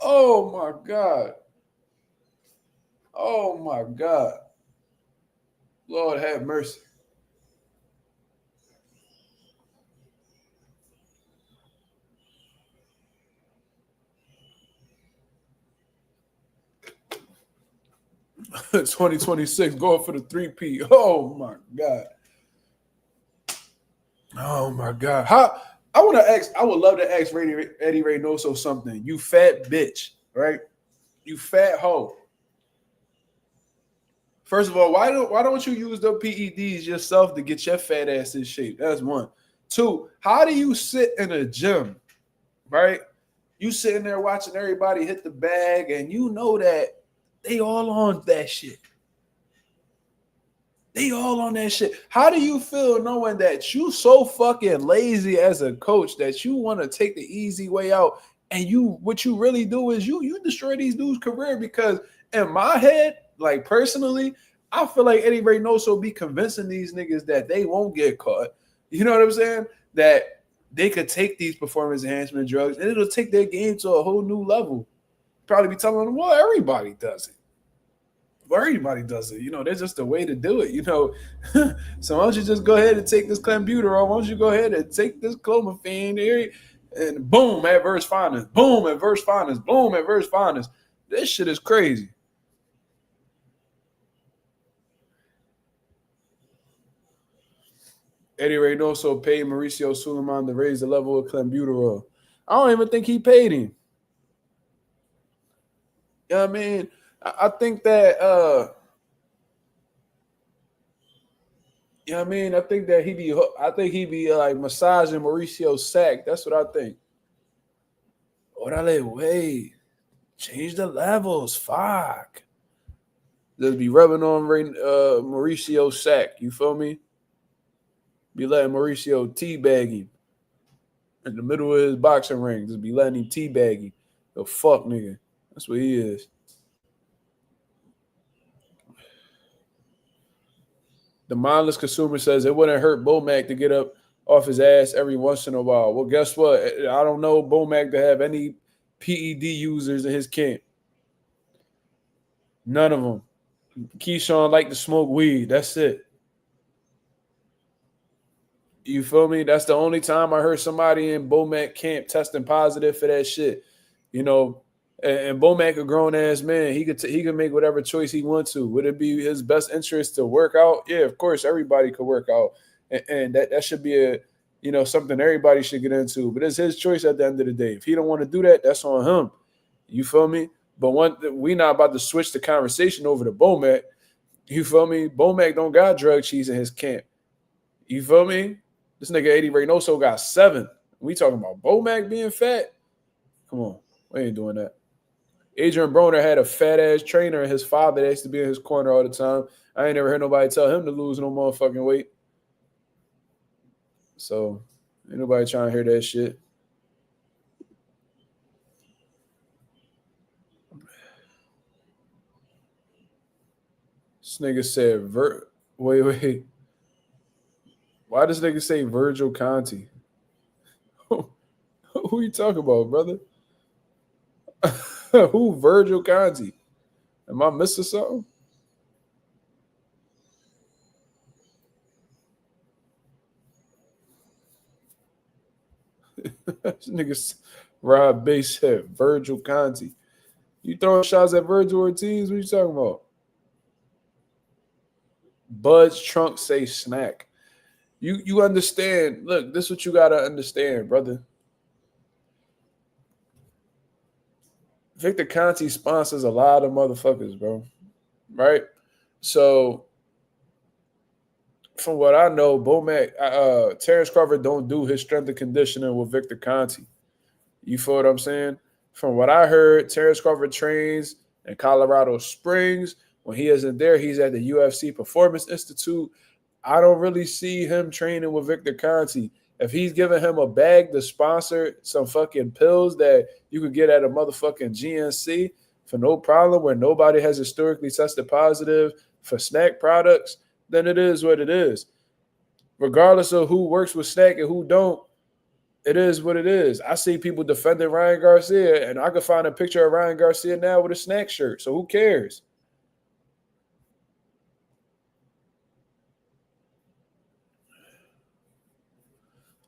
Oh my God. Oh my God. Lord have mercy. It's 2026 going for the 3P. Oh my God. Oh my God. I would love to ask Eddie Reynoso something. You fat bitch, right? You fat hoe. First of all, why don't you use the PEDs yourself to get your fat ass in shape? That's one. Two, how do you sit in a gym, right? You sitting there watching everybody hit the bag, and you know that they all on that shit. They all on that shit. How do you feel knowing that you so fucking lazy as a coach that you want to take the easy way out, and what you really do is you destroy these dudes' career? Because in my head, like personally, I feel like Eddie Reynoso be convincing these niggas that they won't get caught. You know what I'm saying? That they could take these performance enhancement drugs and it'll take their game to a whole new level. Probably be telling them, well, everybody does it. Everybody does it. There's just a way to do it, So why don't you just go ahead and take this clenbuterol? Why don't you go ahead and take this clomiphene here and boom, adverse findings. Boom, adverse findings. Boom, adverse findings. This shit is crazy. Eddie Reynoso paid Mauricio Suleiman to raise the level of clenbuterol. I don't even think he paid him. You know what I mean? I think that I think that he be like massaging Mauricio's sack. That's what I think. Orale, wait. Change the levels. Fuck. Just be rubbing on Mauricio's sack. You feel me? Be letting Mauricio teabag him in the middle of his boxing ring. Just be letting him teabag him. The fuck nigga. That's what he is. The mindless consumer says it wouldn't hurt Bomac to get up off his ass every once in a while. Well, guess what? I don't know Bomac to have any PED users in his camp. None of them. Keyshawn like to smoke weed. That's it. You feel me? That's the only time I heard somebody in Bomac camp testing positive for that shit. And Bomac a grown ass man. He could make whatever choice he wants to. Would it be his best interest to work out? Yeah, of course, everybody could work out, and that should be something everybody should get into. But it's his choice at the end of the day. If he don't want to do that, that's on him. You feel me? But we not about to switch the conversation over to Bomac. You feel me? Bomac don't got drug cheese in his camp. You feel me? This nigga Eddie Reynoso got 7. We talking about Bomac being fat? Come on, we ain't doing that. Adrian Broner had a fat ass trainer, and his father that used to be in his corner all the time. I ain't never heard nobody tell him to lose no motherfucking weight. So ain't nobody trying to hear that shit. This nigga said wait. Why does nigga say Virgil Conti? Who you talking about, brother? Who Virgil Conti? Am I missing something? This nigga Rob Base said Virgil Conti. You throwing shots at Virgil Ortiz? What you talking about? Bud's trunk say snack. You understand. Look, this is what you gotta understand, brother. Victor Conti sponsors a lot of motherfuckers, bro. Right? So from what I know, Terence Crawford don't do his strength and conditioning with Victor Conti. You feel what I'm saying? From what I heard, Terence Crawford trains in Colorado Springs. When he isn't there, he's at the UFC Performance Institute. I don't really see him training with Victor Conti. If he's giving him a bag to sponsor some fucking pills that you could get at a motherfucking GNC for no problem, where nobody has historically tested positive for snack products, then it is what it is. Regardless of who works with snack and who don't, it is what it is. I see people defending Ryan Garcia, and I could find a picture of Ryan Garcia now with a snack shirt. So who cares?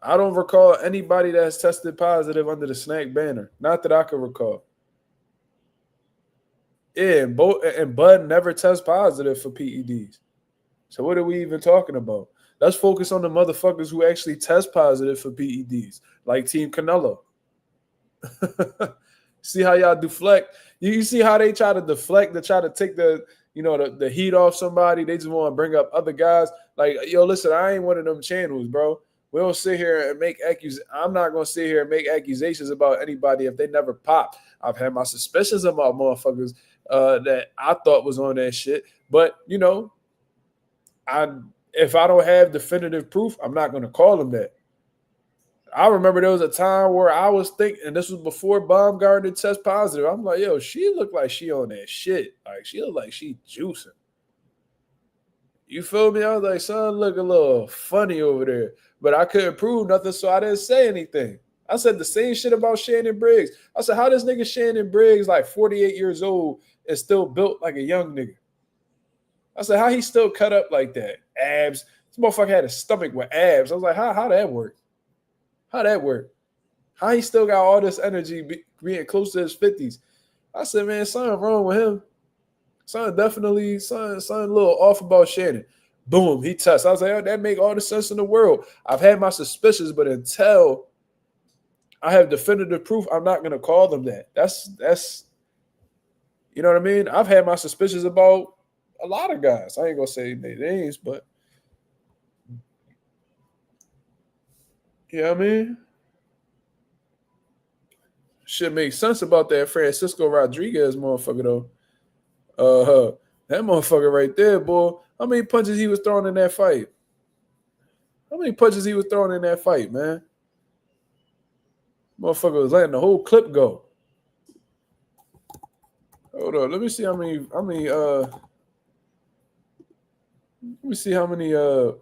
I don't recall anybody that has tested positive under the snack banner. Not that I can recall. Yeah, and Bud never tests positive for PEDs. So what are we even talking about? Let's focus on the motherfuckers who actually test positive for PEDs, like Team Canelo. See how y'all deflect? You see how they try to deflect, to try to take the heat off somebody. They just want to bring up other guys. Like, yo, listen, I ain't one of them channels, bro. We don't sit here and make accusations. I'm not going to sit here and make accusations about anybody if they never pop. I've had my suspicions about motherfuckers that I thought was on that shit. But, if I don't have definitive proof, I'm not going to call them that. I remember there was a time where I was thinking, and this was before Baumgartner test positive. I'm like, yo, she looked like she on that shit. Like, she looked like she juicing. You feel me? I was like, son, look a little funny over there. But I couldn't prove nothing, so I didn't say anything. I said the same shit about Shannon Briggs. I said, how this nigga Shannon Briggs, like 48 years old, is still built like a young nigga? I said, how he still cut up like that? Abs. This motherfucker had a stomach with abs. I was like, how that work? How that work? How he still got all this energy being close to his 50s? I said, man, something wrong with him. Something a little off about Shannon. Boom, he tests. I was like, oh, that make all the sense in the world. I've had my suspicions, but until I have definitive proof, I'm not gonna call them that. That's you know what I mean? I've had my suspicions about a lot of guys. I ain't gonna say their names, but you know what I mean? Should make sense about that Francisco Rodriguez motherfucker though. That motherfucker right there, boy. How many punches he was throwing in that fight? Man? Motherfucker was letting the whole clip go. Hold on, let me see how many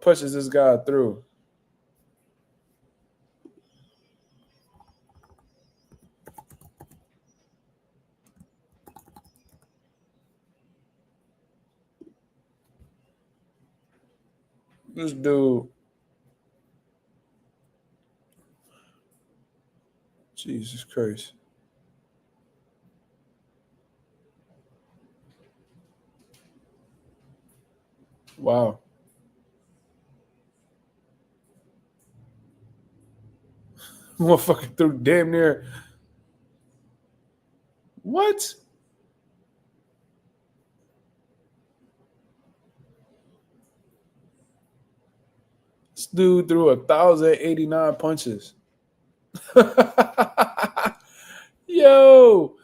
punches this guy threw. This dude, Jesus Christ. Wow. Motherfucker threw damn near. What? This dude threw 1,089 punches. Yo,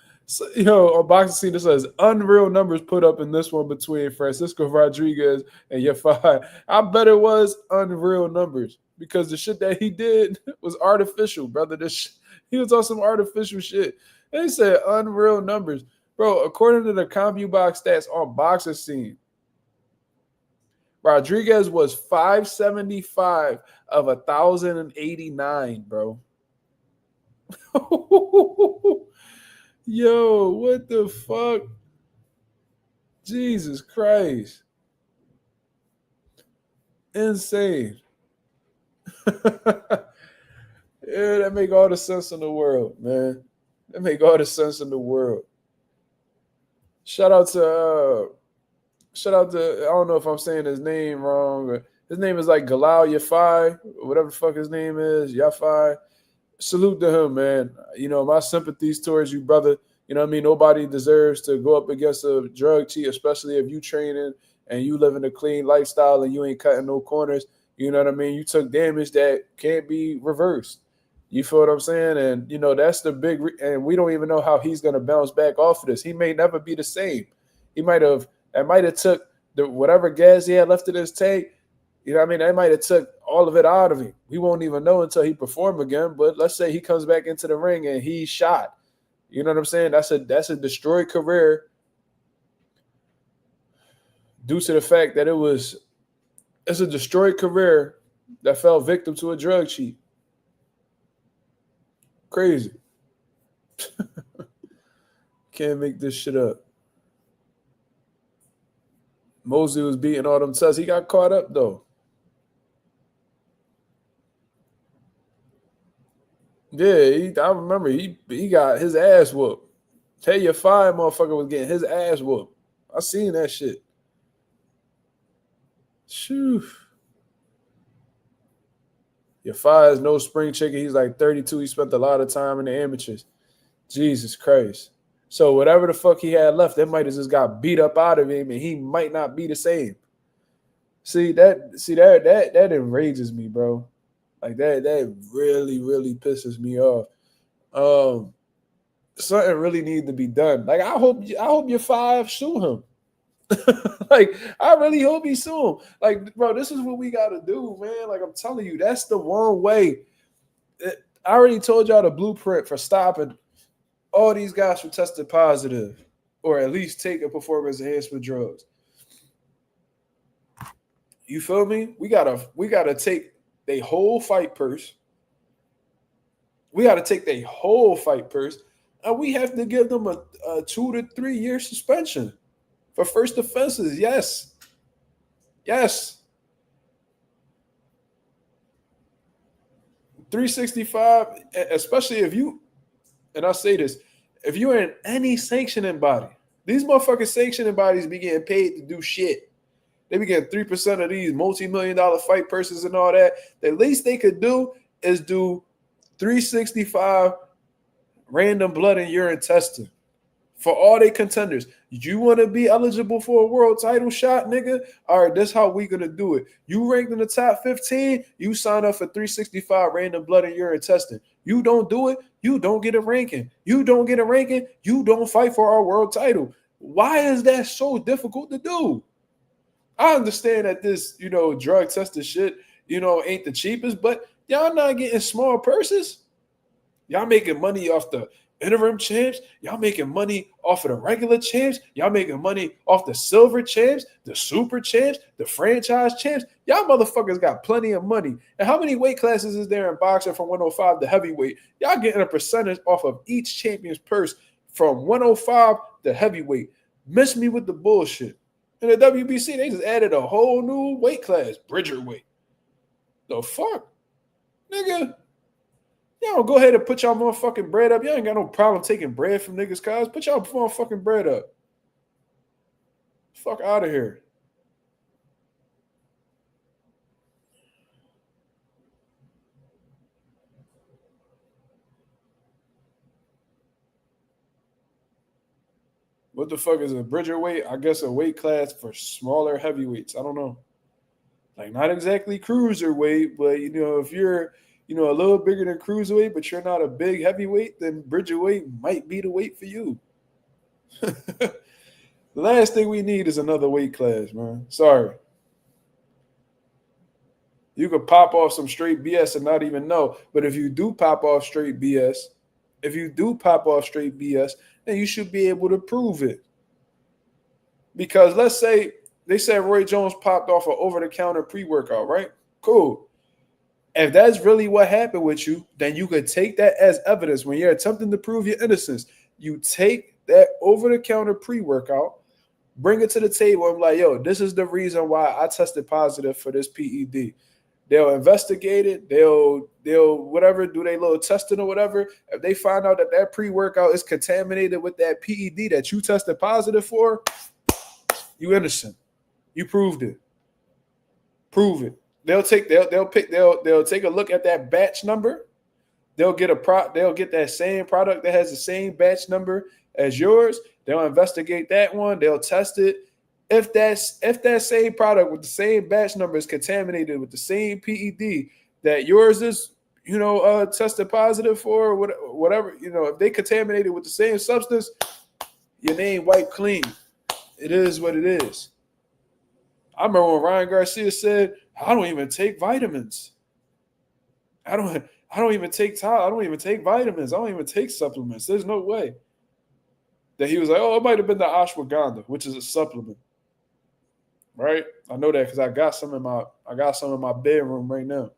on Boxing Scene, it says unreal numbers put up in this one between Francisco Rodriguez and Yafai. I bet it was unreal numbers because the shit that he did was artificial, brother. He was on some artificial shit. They said unreal numbers, bro. According to the CompuBox stats on Boxing Scene, Rodriguez was 575 of 1,089, bro. Yo, what the fuck? Jesus Christ. Insane. Yeah, that make all the sense in the world, man. That make all the sense in the world. Shout out to I don't know if I'm saying his name wrong. His name is like Galal Yafai, whatever the fuck his name is, Yafai. Salute to him, man. You know, my sympathies towards you, brother. You know what I mean? Nobody deserves to go up against a drug cheat, especially if you training and you living a clean lifestyle and you ain't cutting no corners. You know what I mean? You took damage that can't be reversed. You feel what I'm saying? And, you know, that's the big and we don't even know how he's going to bounce back off of this. He may never be the same. He might have took the whatever gas he had left in his tank. You know what I mean? That might have took all of it out of him. We won't even know until he perform again. But let's say he comes back into the ring and he's shot. You know what I'm saying? That's a destroyed career due to the fact that it's a destroyed career that fell victim to a drug cheat. Crazy. Can't make this shit up. Mosley was beating all them tests. He got caught up though. Yeah, I remember he got his ass whooped. Tell you, fine motherfucker was getting his ass whooped. I seen that shit. Shoo. Your fire is no spring chicken. He's like 32. He spent a lot of time in the amateurs. Jesus Christ. So whatever the fuck he had left, that might have just got beat up out of him, and he might not be the same. See that enrages me, bro. Like that really, really pisses me off. Something really needs to be done. Like I hope your five sue him. Like I really hope he sue him. Like, bro, this is what we gotta do, man. Like I'm telling you, that's the one way. I already told y'all the blueprint for stopping all these guys who tested positive, or at least take a performance enhancement drugs. You feel me? We gotta take their whole fight purse. We gotta take their whole fight purse, and we have to give them a 2 to 3 year suspension for first offenses. Yes. 365, especially if you, and I say this, if you're in any sanctioning body, these motherfucking sanctioning bodies be getting paid to do shit. They be getting 3% of these multi-million-dollar fight purses and all that. The least they could do is do 365 random blood and urine testing for all they contenders. You want to be eligible for a world title shot, nigga? All right, that's how we going to do it. You ranked in the top 15, you sign up for 365 random blood and urine testing. You don't do it, you don't get a ranking. You don't get a ranking, you don't fight for our world title. Why is that so difficult to do? I understand that this, drug tested shit, ain't the cheapest, but y'all not getting small purses. Y'all making money off the interim champs. Y'all making money off of the regular champs. Y'all making money off the silver champs, the super champs, the franchise champs. Y'all motherfuckers got plenty of money. And how many weight classes is there in boxing from 105 to heavyweight? Y'all getting a percentage off of each champion's purse from 105 to heavyweight. Miss me with the bullshit. In the WBC, they just added a whole new weight class, Bridger weight. The fuck? Nigga. Y'all go ahead and put y'all motherfucking bread up. Y'all ain't got no problem taking bread from niggas, cuz. Put y'all motherfucking bread up. Fuck out of here. What the fuck is a Bridger weight? I guess a weight class for smaller heavyweights. I don't know. Like, not exactly cruiserweight, but, if you're a little bigger than cruiserweight, but you're not a big heavyweight, then Bridgerweight might be the weight for you. The last thing we need is another weight class, man. Sorry. You could pop off some straight BS and not even know. But if you do pop off straight BS, then you should be able to prove it. Because let's say they said Roy Jones popped off an over-the-counter pre-workout, right? Cool. If that's really what happened with you, then you could take that as evidence when you're attempting to prove your innocence. You take that over-the-counter pre-workout, bring it to the table, and be like, yo, this is the reason why I tested positive for this PED. They'll investigate it. They'll whatever, do they little testing or whatever. If they find out that that pre-workout is contaminated with that PED that you tested positive for, you innocent. You proved it. Prove it. They'll take a look at that batch number. They'll get that same product that has the same batch number as yours. They'll investigate that one. They'll test it. If that same product with the same batch number is contaminated with the same PED that yours is, tested positive for, whatever, if they contaminated with the same substance, your name wiped clean. It is what it is. I remember when Ryan Garcia said, "I don't even take vitamins. I don't even take vitamins. I don't even take supplements. There's no way." That he was like, "Oh, it might have been the ashwagandha, which is a supplement." Right? I know that because I got some in my bedroom right now.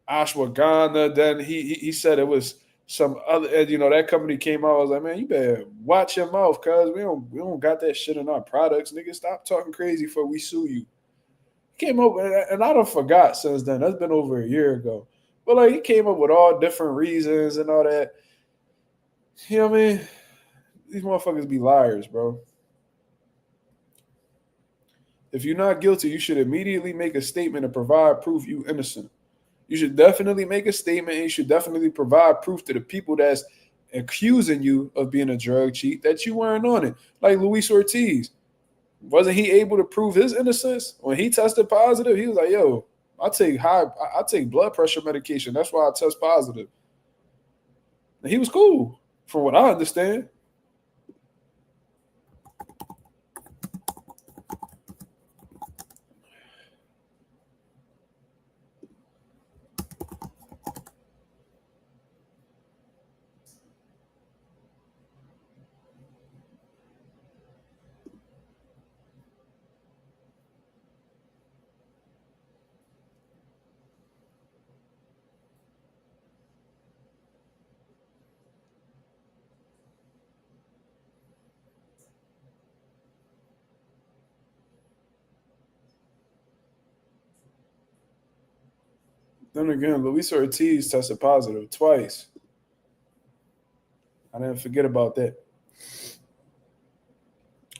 Ashwagandha. Then he said it was some other, that company came out. I was like, "Man, you better watch your mouth, cuz we don't got that shit in our products. Nigga, stop talking crazy before we sue you." He came up with, and I don't forgot since then. That's been over a year ago. But like, he came up with all different reasons and all that. You know what I mean? These motherfuckers be liars, bro. If you're not guilty, you should immediately make a statement and provide proof you innocent. You should definitely make a statement, and you should definitely provide proof to the people that's accusing you of being a drug cheat that you weren't on it. Like Luis Ortiz. Wasn't he able to prove his innocence? When he tested positive, he was like, "Yo, I take blood pressure medication. That's why I test positive." And he was cool, from what I understand. Then again, Luis Ortiz tested positive twice. I didn't forget about that.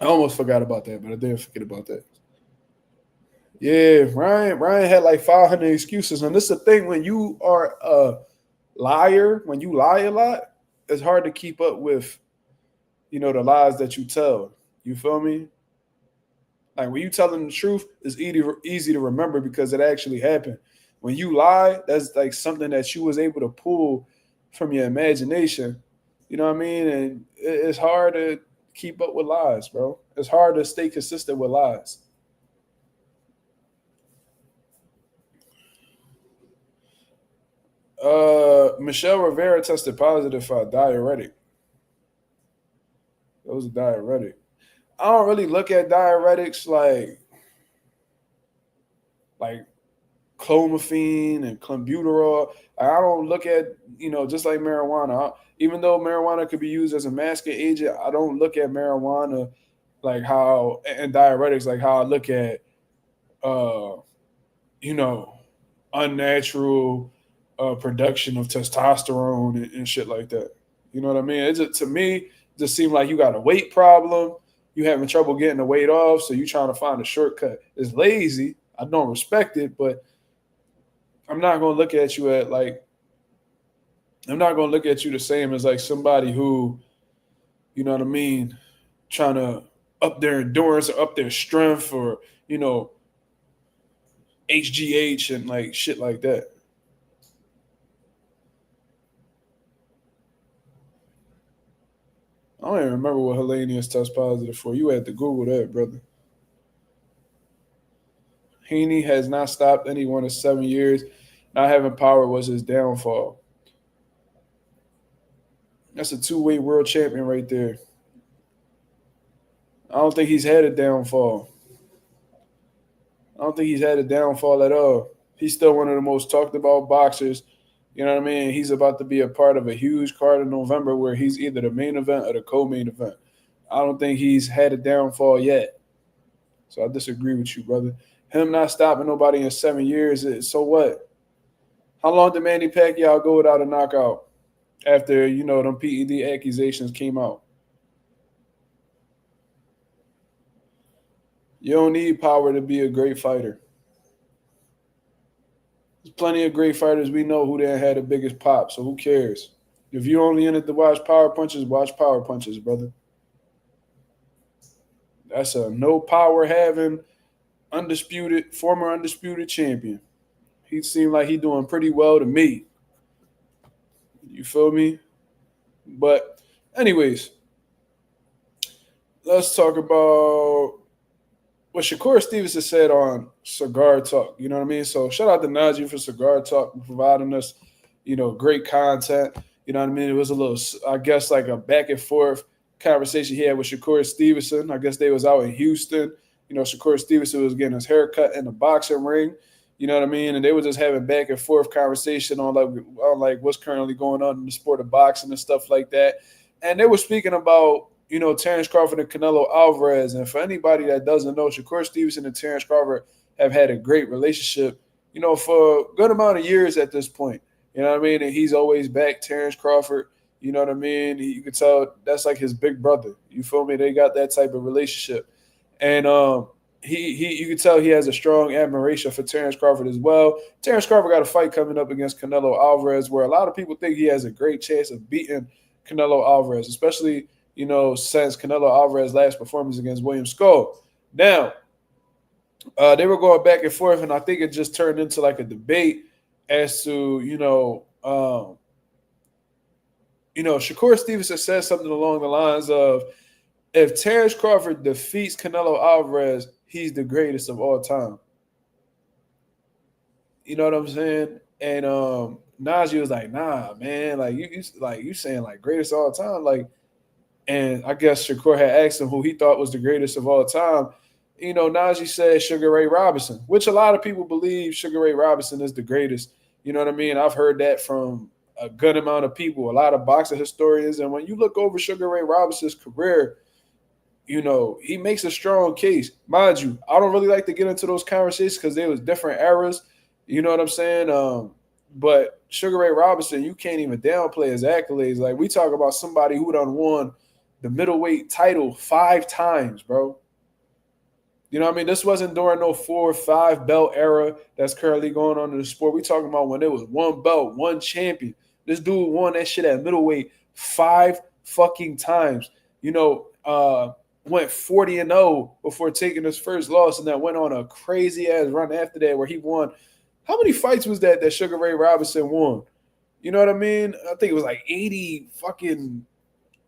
I almost forgot about that, but I didn't forget about that. Yeah, Ryan had like 500 excuses. And this is the thing, when you are a liar, when you lie a lot, it's hard to keep up with, the lies that you tell. You feel me? Like when you telling the truth, it's easy to remember because it actually happened. When you lie, that's like something that you was able to pull from your imagination. You know what I mean? And it's hard to keep up with lies, bro. It's hard to stay consistent with lies. Michelle Rivera tested positive for a diuretic. That was a diuretic. I don't really look at diuretics like clomiphene and clenbuterol. I don't look at, just like marijuana. Even though marijuana could be used as a masking agent, I don't look at marijuana like how, and diuretics like how I look at, unnatural production of testosterone and shit like that. You know what I mean? To me, it just seemed like you got a weight problem. You having trouble getting the weight off, so you trying to find a shortcut. It's lazy. I don't respect it, but I'm not gonna look at you the same as like somebody who, you know what I mean, trying to up their endurance or up their strength or, HGH and like shit like that. I don't even remember what Hellenius test positive for. You had to Google that, brother. Haney has not stopped anyone in 7 years. Not having power was his downfall. That's a two-weight world champion right there. I don't think he's had a downfall. I don't think he's had a downfall at all. He's still one of the most talked about boxers. You know what I mean? He's about to be a part of a huge card in November where he's either the main event or the co-main event. I don't think he's had a downfall yet. So I disagree with you, brother. Him not stopping nobody in 7 years. So what? How long did Manny Pacquiao go without a knockout after them PED accusations came out? You don't need power to be a great fighter. There's plenty of great fighters we know who didn't have the biggest pop. So who cares? If you only in it to watch power punches, brother. That's a no power having former undisputed champion. He seemed like he doing pretty well to me. You feel me? But anyways, let's talk about what Shakur Stevenson said on Cigar Talk. You know what I mean? So shout out to Najee for Cigar Talk providing us, great content. You know what I mean? It was a little, I guess, like a back and forth conversation he had with Shakur Stevenson. I guess they was out in Houston. Shakur Stevenson was getting his hair cut in the boxing ring. You know what I mean? And they were just having back and forth conversation on what's currently going on in the sport of boxing and stuff like that. And they were speaking about, Terence Crawford and Canelo Alvarez. And for anybody that doesn't know, Shakur Stevenson and Terence Crawford have had a great relationship, for a good amount of years at this point. You know what I mean? And he's always backed Terence Crawford. You know what I mean? You can tell that's like his big brother. You feel me? They got that type of relationship. And you can tell he has a strong admiration for Terence Crawford as well. Terence Crawford got a fight coming up against Canelo Alvarez where a lot of people think he has a great chance of beating Canelo Alvarez, especially, since Canelo Alvarez's last performance against William Skull. Now, they were going back and forth, and I think it just turned into like a debate as to, Shakur Stevenson said something along the lines of, if Terence Crawford defeats Canelo Alvarez, he's the greatest of all time. You know what I'm saying? And Najee was like, nah, man, like you saying like greatest of all time, like. And I guess Shakur had asked him who he thought was the greatest of all time. Najee said Sugar Ray Robinson, which a lot of people believe Sugar Ray Robinson is the greatest. You know what I mean? I've heard that from a good amount of people, a lot of boxing historians. And when you look over Sugar Ray Robinson's career, he makes a strong case. Mind you, I don't really like to get into those conversations because there was different eras. You know what I'm saying? But Sugar Ray Robinson, you can't even downplay his accolades. Like, we talk about somebody who done won the middleweight title 5 times, bro. You know what I mean? This wasn't during no 4 or 5 belt era that's currently going on in the sport. We talking about when it was 1 belt, 1 champion. This dude won that shit at middleweight 5 fucking times. Went 40-0 before taking his first loss, and then went on a crazy ass run after that where he won. How many fights was that Sugar Ray Robinson won? You know what I mean? I think it was like 80 fucking,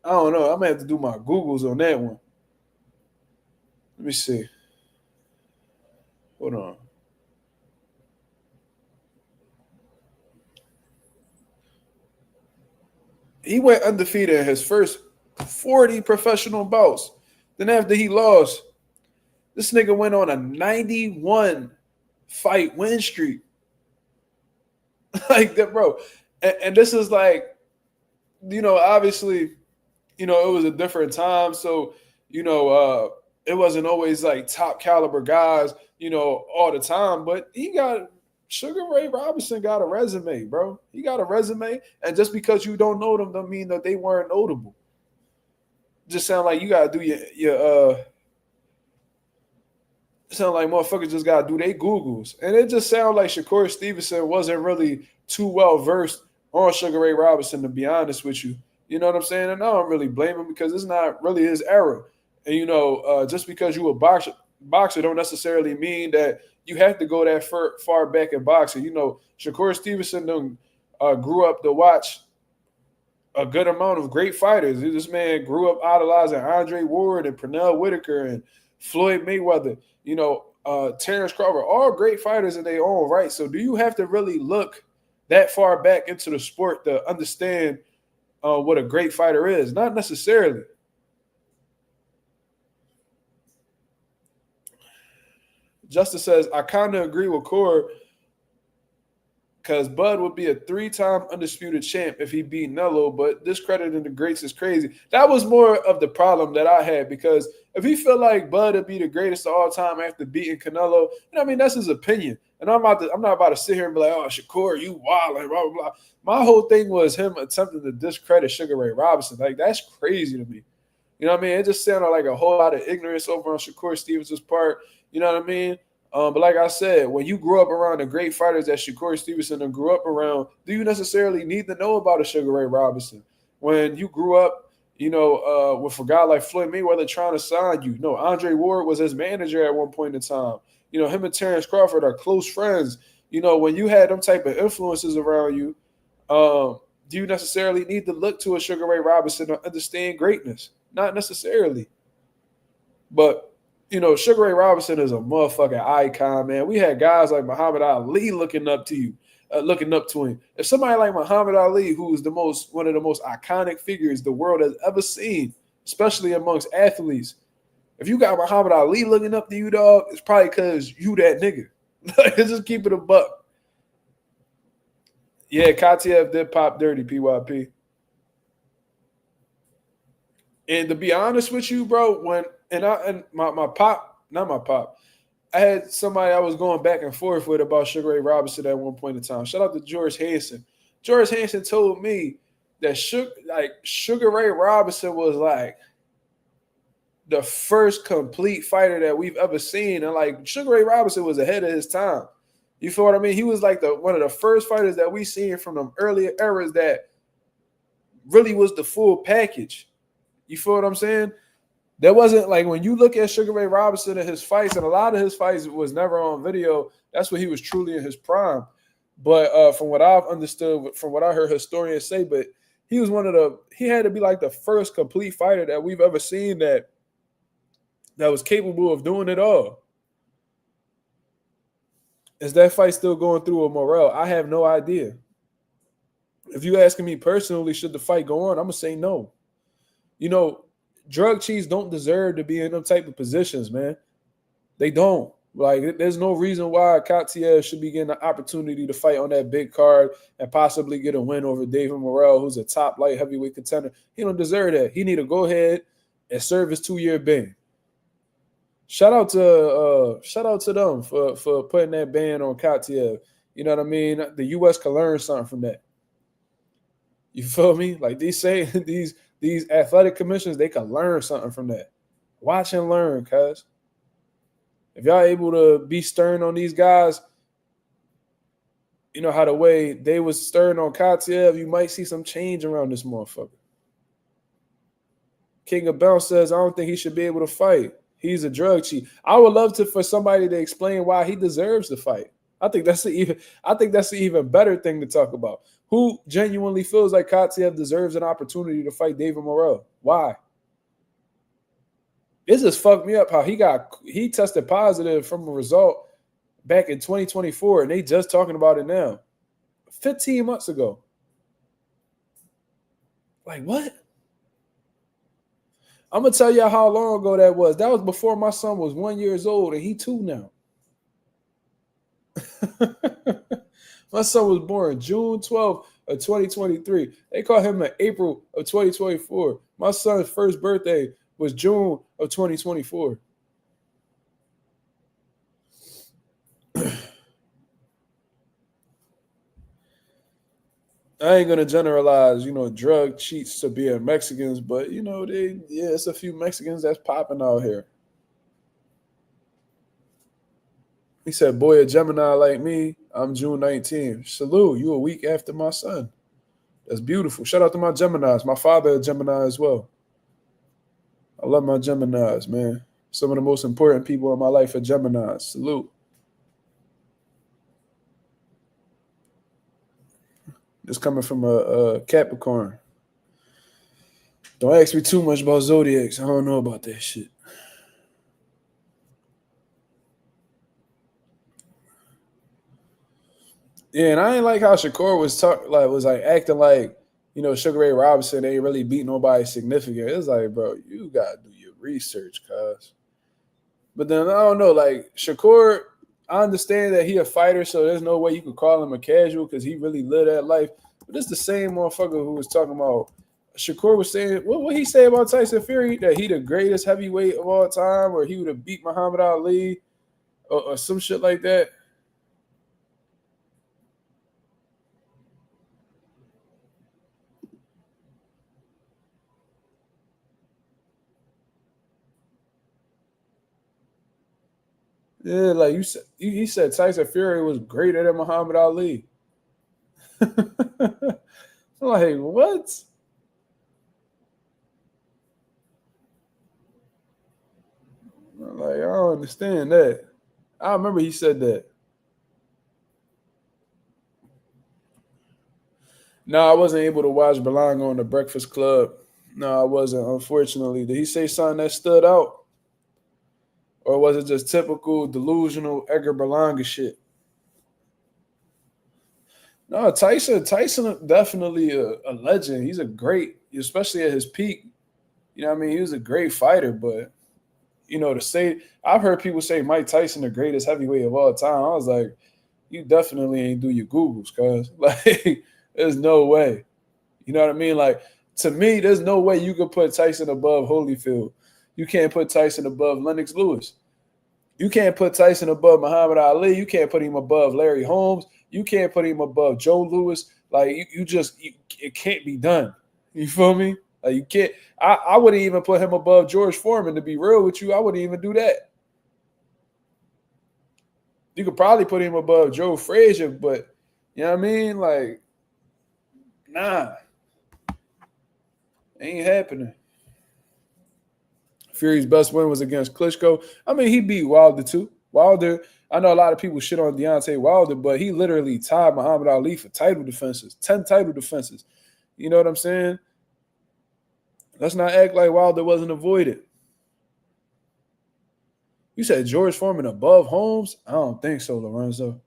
I don't know. I'm going to have to do my Googles on that one. Let me see. Hold on. He went undefeated in his first 40 professional bouts. Then after he lost, this nigga went on a 91 fight win streak. Like that, bro. And this is like, obviously, it was a different time. So, it wasn't always like top caliber guys, all the time. But Sugar Ray Robinson got a resume, bro. He got a resume. And just because you don't know them don't mean that they weren't notable. Just sound like you got to do your sound like motherfuckers just got to do their Googles. And it just sounded like Shakur Stevenson wasn't really too well versed on Sugar Ray Robinson, to be honest with you. You know what I'm saying? And I don't really blame him because it's not really his era. And, just because you a boxer don't necessarily mean that you have to go that far back in boxing. Shakur Stevenson grew up to watch a good amount of great fighters. This man grew up idolizing Andre Ward and Pernell Whitaker and Floyd Mayweather. Terence Crawford, all great fighters in their own right. So do you have to really look that far back into the sport to understand what a great fighter is? Not necessarily. Justice says, I kind of agree with Core because Bud would be a 3-time undisputed champ if he beat Nello, but discrediting the greats is crazy. That was more of the problem that I had, because if he felt like Bud would be the greatest of all time after beating Canelo, I mean, that's his opinion. And I'm not about to sit here and be like, oh, Shakur, you wild, like blah, blah, blah. My whole thing was him attempting to discredit Sugar Ray Robinson. Like, that's crazy to me. You know what I mean? It just sounded like a whole lot of ignorance over on Shakur Stevenson's part. You know what I mean? But like I said, when you grew up around the great fighters that Shakur Stevenson grew up around, do you necessarily need to know about a Sugar Ray Robinson? When you grew up, with a guy like Floyd Mayweather trying to sign you. No, Andre Ward was his manager at one point in time. Him and Terence Crawford are close friends. When you had them type of influences around you, do you necessarily need to look to a Sugar Ray Robinson to understand greatness? Not necessarily. But Sugar Ray Robinson is a motherfucking icon, man. We had guys like Muhammad Ali looking up to him. If somebody like Muhammad Ali, who is one of the most iconic figures the world has ever seen, especially amongst athletes, if you got Muhammad Ali looking up to you, dog, it's probably because you that nigga. Just keep it a buck. Yeah, Katiev did pop dirty, PYP. And to be honest with you, bro, my pop, I had somebody I was going back and forth with about Sugar Ray Robinson at one point in time. Shout out to George Hansen. George Hansen told me that Sugar Ray Robinson was like the first complete fighter that we've ever seen. And like Sugar Ray Robinson was ahead of his time. You feel what I mean? He was like one of the first fighters that we seen from them earlier eras that really was the full package. You feel what I'm saying? There wasn't like when you look at Sugar Ray Robinson and his fights, and a lot of his fights was never on video. That's when he was truly in his prime. But from what I've understood, from what I heard historians say, but he was he had to be like the first complete fighter that we've ever seen that was capable of doing it all. Is that fight still going through a Morrell? I have no idea. If you asking me personally, should the fight go on? I'm going to say no. Drug cheats don't deserve to be in them type of positions, man. They don't. Like, there's no reason why Katiev should be getting the opportunity to fight on that big card and possibly get a win over David Morrell, who's a top light heavyweight contender. He don't deserve that. He need to go ahead and serve his 2-year ban. Shout out to them for putting that ban on Katiev. You know what I mean? The U.S. can learn something from that. You feel me? Like these athletic commissions, they can learn something from that. Watch and learn, cuz. If y'all able to be stern on these guys, how the way they was stern on Katiev, you might see some change around this motherfucker. King of Bounce says, I don't think he should be able to fight. He's a drug cheat. I would love for somebody to explain why he deserves to fight. I think that's the even better thing to talk about. Who genuinely feels like Katiev deserves an opportunity to fight David Morrell? Why? It just fucked me up how he tested positive from a result back in 2024, and they just talking about it now. 15 months ago. Like, what? I'm going to tell y'all how long ago that was. That was before my son was 1 year old, and he 2 now. My son was born June 12th of 2023. They call him in April of 2024. My son's first birthday was June of 2024. I ain't gonna generalize, drug cheats to being Mexicans, but it's a few Mexicans that's popping out here. He said, boy, a Gemini like me, I'm June 19th. Salute, you a week after my son. That's beautiful. Shout out to my Geminis. My father a Gemini as well. I love my Geminis, man. Some of the most important people in my life are Geminis. Salute. This coming from a Capricorn. Don't ask me too much about zodiacs. I don't know about that shit. Yeah, and I ain't like how Shakur was acting like, Sugar Ray Robinson ain't really beat nobody significant. It's like, bro, you gotta do your research, cuz. But then I don't know, like Shakur, I understand that he a fighter, so there's no way you could call him a casual because he really lived that life. But it's the same motherfucker who was talking about. Shakur was saying, what he say about Tyson Fury? That he the greatest heavyweight of all time, or he would have beat Muhammad Ali, or some shit like that. Yeah, like you said, he said Tyson Fury was greater than Muhammad Ali. Like, what? Like, I don't understand that. I remember he said that. No, I wasn't able to watch Berlanga on the Breakfast Club. No, I wasn't, unfortunately. Did he say something that stood out? Or was it just typical delusional Edgar Berlanga shit? No, Tyson definitely a legend. He's a great, especially at his peak. You know what I mean? He was a great fighter, but to say I've heard people say Mike Tyson the greatest heavyweight of all time. I was like, you definitely ain't do your Googles, cuz like there's no way. You know what I mean? Like to me, there's no way you could put Tyson above Holyfield. You can't put Tyson above Lennox Lewis. You can't put Tyson above Muhammad Ali. You can't put him above Larry Holmes. You can't put him above Joe Louis. Like it can't be done. You feel me? Like you can't. I wouldn't even put him above George Foreman. To be real with you, I wouldn't even do that. You could probably put him above Joe Frazier, but you know what I mean? Like, nah, ain't happening. Fury's best win was against Klitschko. I mean, he beat Wilder too. Wilder, I know a lot of people shit on Deontay Wilder, but he literally tied Muhammad Ali for title defenses, 10 title defenses. You know what I'm saying? Let's not act like Wilder wasn't avoided. You said George Foreman above Holmes? I don't think so, Lorenzo.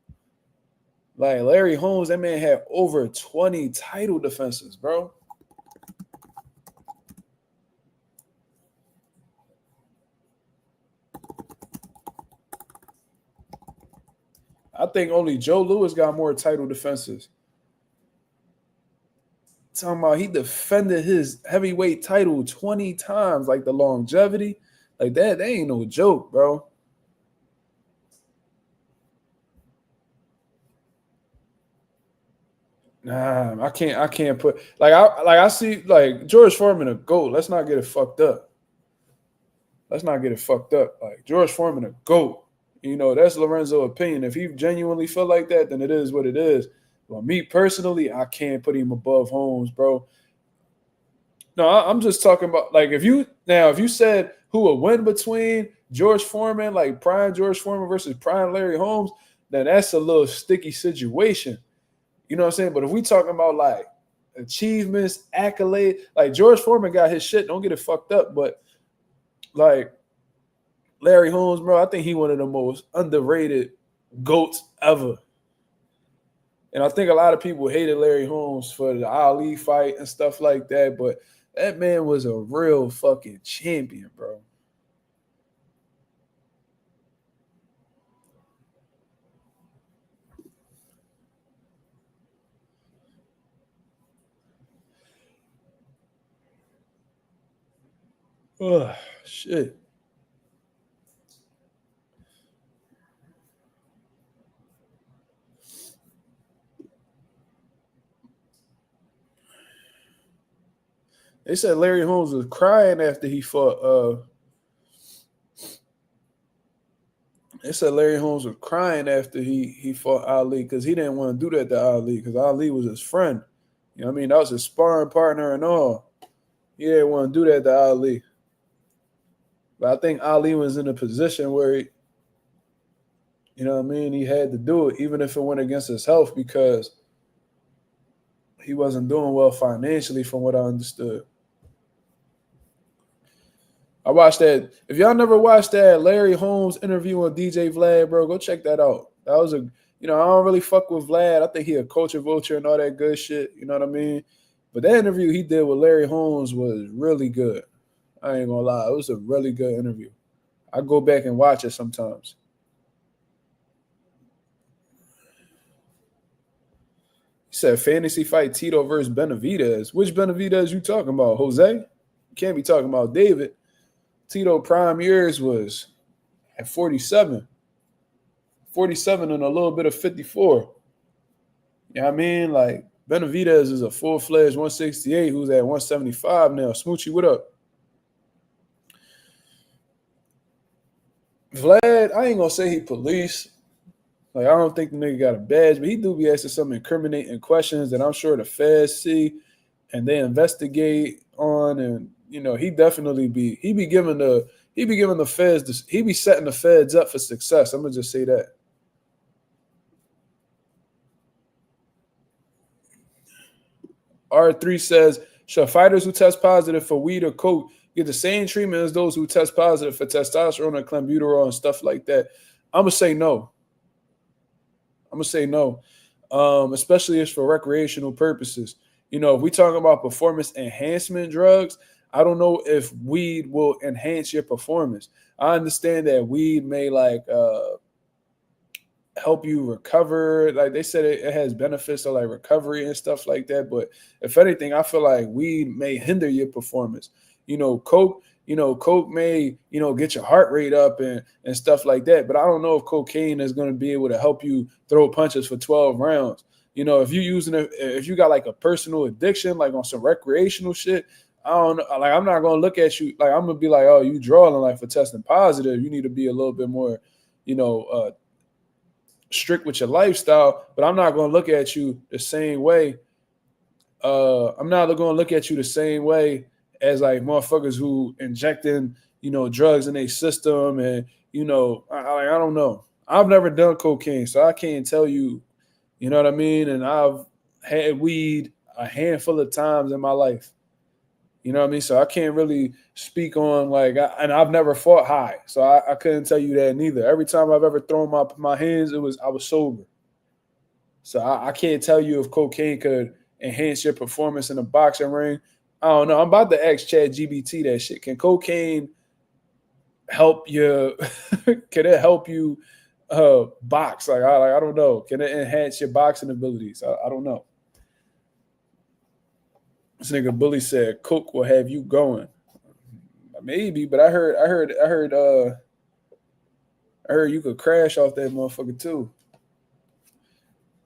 Like Larry Holmes, that man had over 20 title defenses, bro. I think only Joe Louis got more title defenses. Talking about he defended his heavyweight title 20 times, like the longevity. Like that ain't no joke, bro. Nah, I can't put I see like George Foreman a GOAT. Let's not get it fucked up. Like George Foreman a GOAT. That's Lorenzo's opinion. If he genuinely feel like that, then it is what it is. But me personally, I can't put him above Holmes, bro. No, I'm just talking about like if you said who would win between George Foreman, like prime George Foreman versus prime Larry Holmes, then that's a little sticky situation. You know what I'm saying? But if we talking about like achievements, accolade, like George Foreman got his shit, don't get it fucked up, but like Larry Holmes, bro, I think he one of the most underrated GOATs ever. And I think a lot of people hated Larry Holmes for the Ali fight and stuff like that, but that man was a real fucking champion, bro. Oh, shit. They said Larry Holmes was crying after he fought. They said Larry Holmes was crying after he fought Ali because he didn't want to do that to Ali because Ali was his friend. You know what I mean? That was his sparring partner and all. He didn't want to do that to Ali. But I think Ali was in a position where you know what I mean? He had to do it, even if it went against his health, because he wasn't doing well financially, from what I understood. I watched that. If y'all never watched that Larry Holmes interview on DJ Vlad, bro, go check that out. That was I don't really fuck with Vlad. I think he a culture vulture and all that good shit. You know what I mean? But that interview he did with Larry Holmes was really good. I ain't gonna lie. It was a really good interview. I go back and watch it sometimes. said fantasy fight Tito versus Benavidez. Which Benavidez you talking about? Jose? You can't be talking about David. Tito prime years was at 47. 47 and a little bit of 54. You know what I mean? Like, Benavidez is a full-fledged 168 who's at 175 now. Smoochie, what up? Vlad, I ain't gonna say he police. Like, I don't think the nigga got a badge, but he do be asking some incriminating questions that I'm sure the feds see and they investigate on. And, you know, he definitely be giving the feds this, he be setting the feds up for success. I'm gonna just say that. R3 says, should fighters who test positive for weed or coke get the same treatment as those who test positive for testosterone or clenbuterol and stuff like that? I'm going to say no. Especially if for recreational purposes. You know, if we talk about performance enhancement drugs, I don't know if weed will enhance your performance. I understand that weed may help you recover. Like they said, it has benefits of like recovery and stuff like that. But if anything, I feel like weed may hinder your performance. You know, coke may, get your heart rate up and stuff like that. But I don't know if cocaine is going to be able to help you throw punches for 12 rounds. You know, if you're using it, if you got like a personal addiction, like on some recreational shit, I don't know. Like, I'm not going to look at you. Like, I'm going to be like, oh, you drawing like for testing positive. You need to be a little bit more, strict with your lifestyle, but I'm not going to look at you the same way. I'm not going to look at you the same way as like motherfuckers who injecting, drugs in their system. And, I don't know. I've never done cocaine, so I can't tell you, you know what I mean? And I've had weed a handful of times in my life. You know what I mean? So I can't really speak on and I've never fought high. So I couldn't tell you that neither. Every time I've ever thrown my hands, I was sober. So I can't tell you if cocaine could enhance your performance in a boxing ring. I don't know. I'm about to ask ChatGPT that shit. Can cocaine help you? Can it help you box? I don't know. Can it enhance your boxing abilities? I don't know. This nigga Bully said coke will have you going. Maybe, but I heard you could crash off that motherfucker too.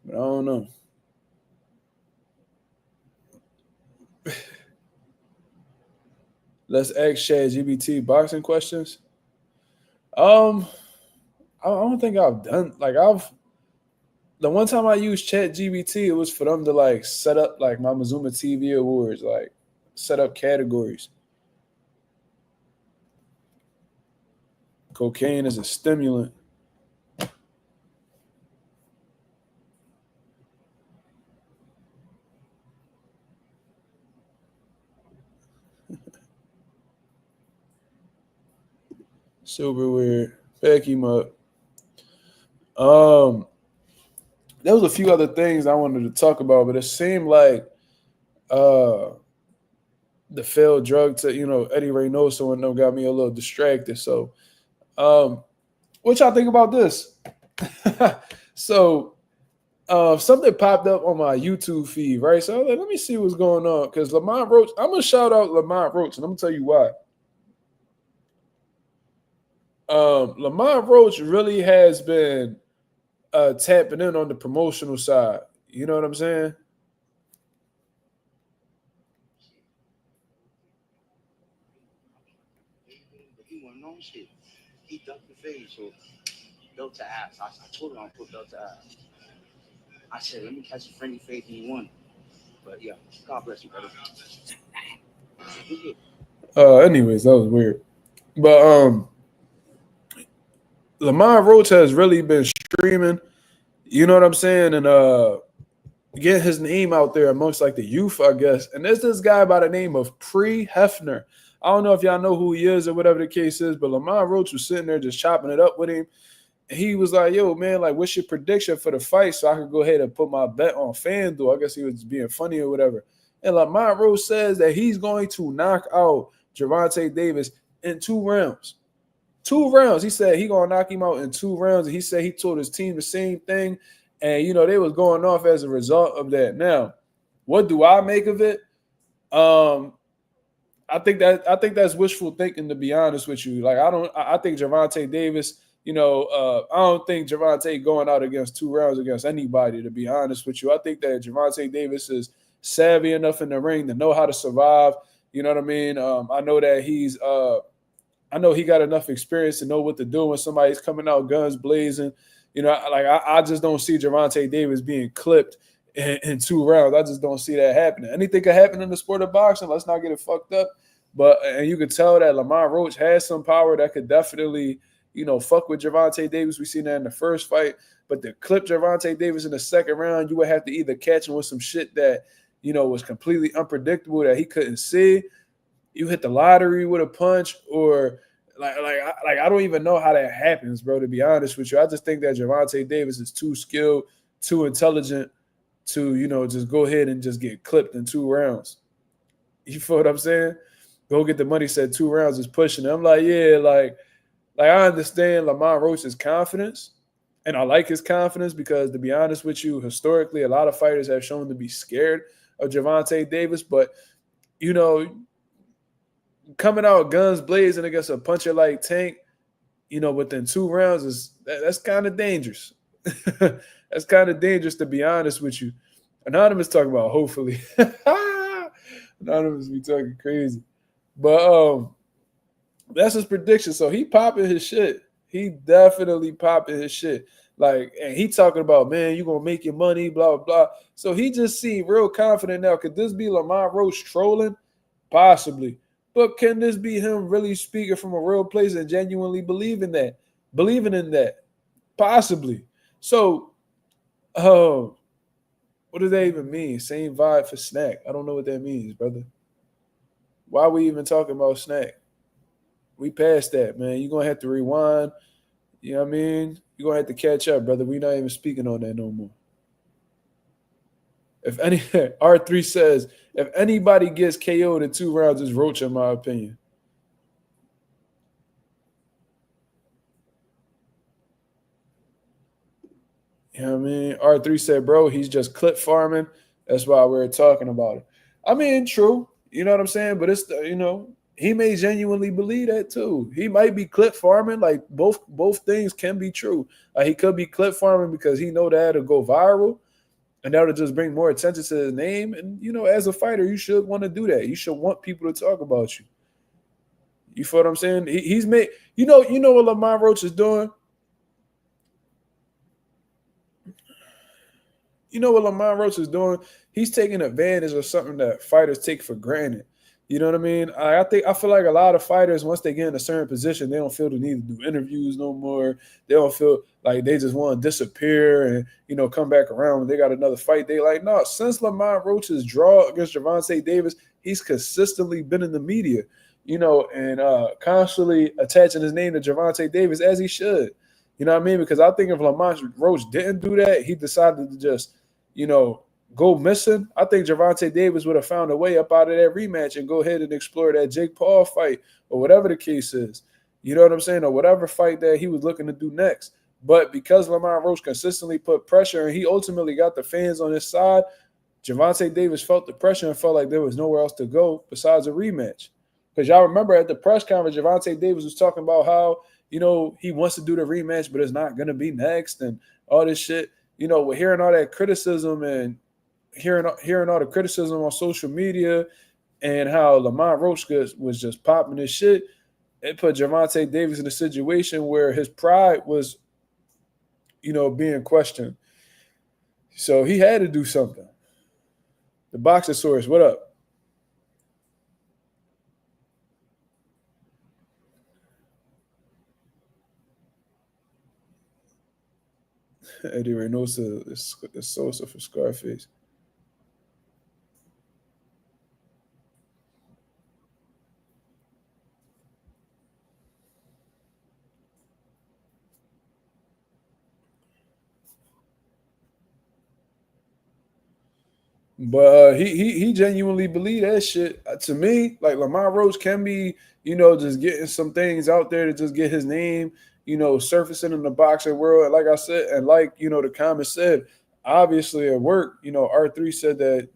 But I don't know. Let's ask ChatGPT boxing questions. I don't think I've done the one time I used ChatGPT, it was for them to set up my Mazuma TV awards, set up categories. Cocaine is a stimulant. Super weird. Pack him up. There was a few other things I wanted to talk about, but it seemed like the failed drug to, Eddie Reynoso and them got me a little distracted. So, what y'all think about this? So, something popped up on my YouTube feed, right? So I was like, let me see what's going on. Because Lamont Roach, I'm going to shout out Lamont Roach, and I'm going to tell you why. Lamont Roach really has been tapping in on the promotional side. You know what I'm saying? He went on shit. He ducked the fade, so belt to ass. I told him I put belt to ass. I said, let me catch a friendly fade and he won. But yeah, God bless you, brother. Anyways, that was weird. But Lamont Roach has really been streaming, you know what I'm saying, and getting his name out there amongst the youth, I guess. And there's this guy by the name of Pre Hefner. I don't know if y'all know who he is or whatever the case is, but Lamont Roach was sitting there just chopping it up with him. And he was like, yo, man, what's your prediction for the fight so I could go ahead and put my bet on FanDuel? I guess he was being funny or whatever. And Lamont Roach says that he's going to knock out Gervonta Davis in 2 rounds. 2 rounds. He said he's going to knock him out in 2 rounds. And he said he told his team the same thing. And they was going off as a result of that. Now, what do I make of it? Um, I think that's wishful thinking, to be honest with you. Like I think Gervonta Davis, I don't think Gervonta going out against 2 rounds against anybody, to be honest with you. I think that Gervonta Davis is savvy enough in the ring to know how to survive. You know what I mean? I know that I know he got enough experience to know what to do when somebody's coming out guns blazing. I just don't see Gervonta Davis being clipped in 2 rounds. I just don't see that happening. Anything could happen in the sport of boxing. Let's not get it fucked up. And you could tell that Lamont Roach has some power that could definitely, fuck with Gervonta Davis. We seen that in the first fight. But to clip Gervonta Davis in the second round, you would have to either catch him with some shit that, was completely unpredictable that he couldn't see. You hit the lottery with a punch, or I don't even know how that happens, bro, to be honest with you. I just think that Gervonta Davis is too skilled, too intelligent to, just go ahead and just get clipped in 2 rounds. You feel what I'm saying? Go get the money, said 2 rounds is pushing it. I'm like, yeah, like I understand Lamont Roach's confidence, and I like his confidence because, to be honest with you, historically, a lot of fighters have shown to be scared of Gervonta Davis, but, coming out guns blazing against a puncher like Tank, within 2 rounds that's kind of dangerous. That's kind of dangerous, to be honest with you. Anonymous talking about hopefully. Anonymous be talking crazy. But that's his prediction. So he popping his shit. He definitely popping his shit. Like, and he talking about, man, you gonna make your money, blah, blah, blah. So he just seemed real confident now. Could this be Lamont Roach trolling? Possibly. But can this be him really speaking from a real place and genuinely believing in that? Possibly. So, what does that even mean? Same vibe for snack. I don't know what that means, brother. Why are we even talking about snack? We passed that, man. You're going to have to rewind. You know what I mean? You're going to have to catch up, brother. We're not even speaking on that no more. If any, R3 says, if anybody gets KO'd in 2 rounds, it's Roach, in my opinion. You know what I mean? R3 said, bro, he's just clip farming. That's why we're talking about it. I mean, true. You know what I'm saying? But it's, he may genuinely believe that too. He might be clip farming. Like both things can be true. He could be clip farming because he know that it'll go viral. And that'll just bring more attention to his name. And, as a fighter, you should want to do that. You should want people to talk about you. You feel what I'm saying? He's made, you know what Lamont Roach is doing? You know what Lamont Roach is doing? He's taking advantage of something that fighters take for granted. You know what I mean? I feel like a lot of fighters, once they get in a certain position, they don't feel the need to do interviews no more. They don't feel like they just want to disappear and, come back around when they got another fight. They like, no, since Lamont Roach's draw against Gervonta Davis, he's consistently been in the media, and constantly attaching his name to Gervonta Davis, as he should. You know what I mean? Because I think if Lamont Roach didn't do that, he decided to just, go missing, I think Gervonta Davis would have found a way up out of that rematch and go ahead and explore that Jake Paul fight or whatever the case is. You know what I'm saying? Or whatever fight that he was looking to do next. But because Lamont Roach consistently put pressure and he ultimately got the fans on his side, Gervonta Davis felt the pressure and felt like there was nowhere else to go besides a rematch. Because y'all remember at the press conference, Gervonta Davis was talking about how, he wants to do the rematch, but it's not going to be next and all this shit. We're hearing all that criticism and hearing all the criticism on social media and how Lamont Roach was just popping his shit, it put Gervonta Davis in a situation where his pride was, being questioned. So he had to do something. The Boxosaurus, what up? Eddie Reynosa is Sosa for Scarface. But he genuinely believed that shit. To me, like Lamont Roach can be, just getting some things out there to just get his name, surfacing in the boxing world. And like I said, and like, the comment said, obviously at work, R3 said that,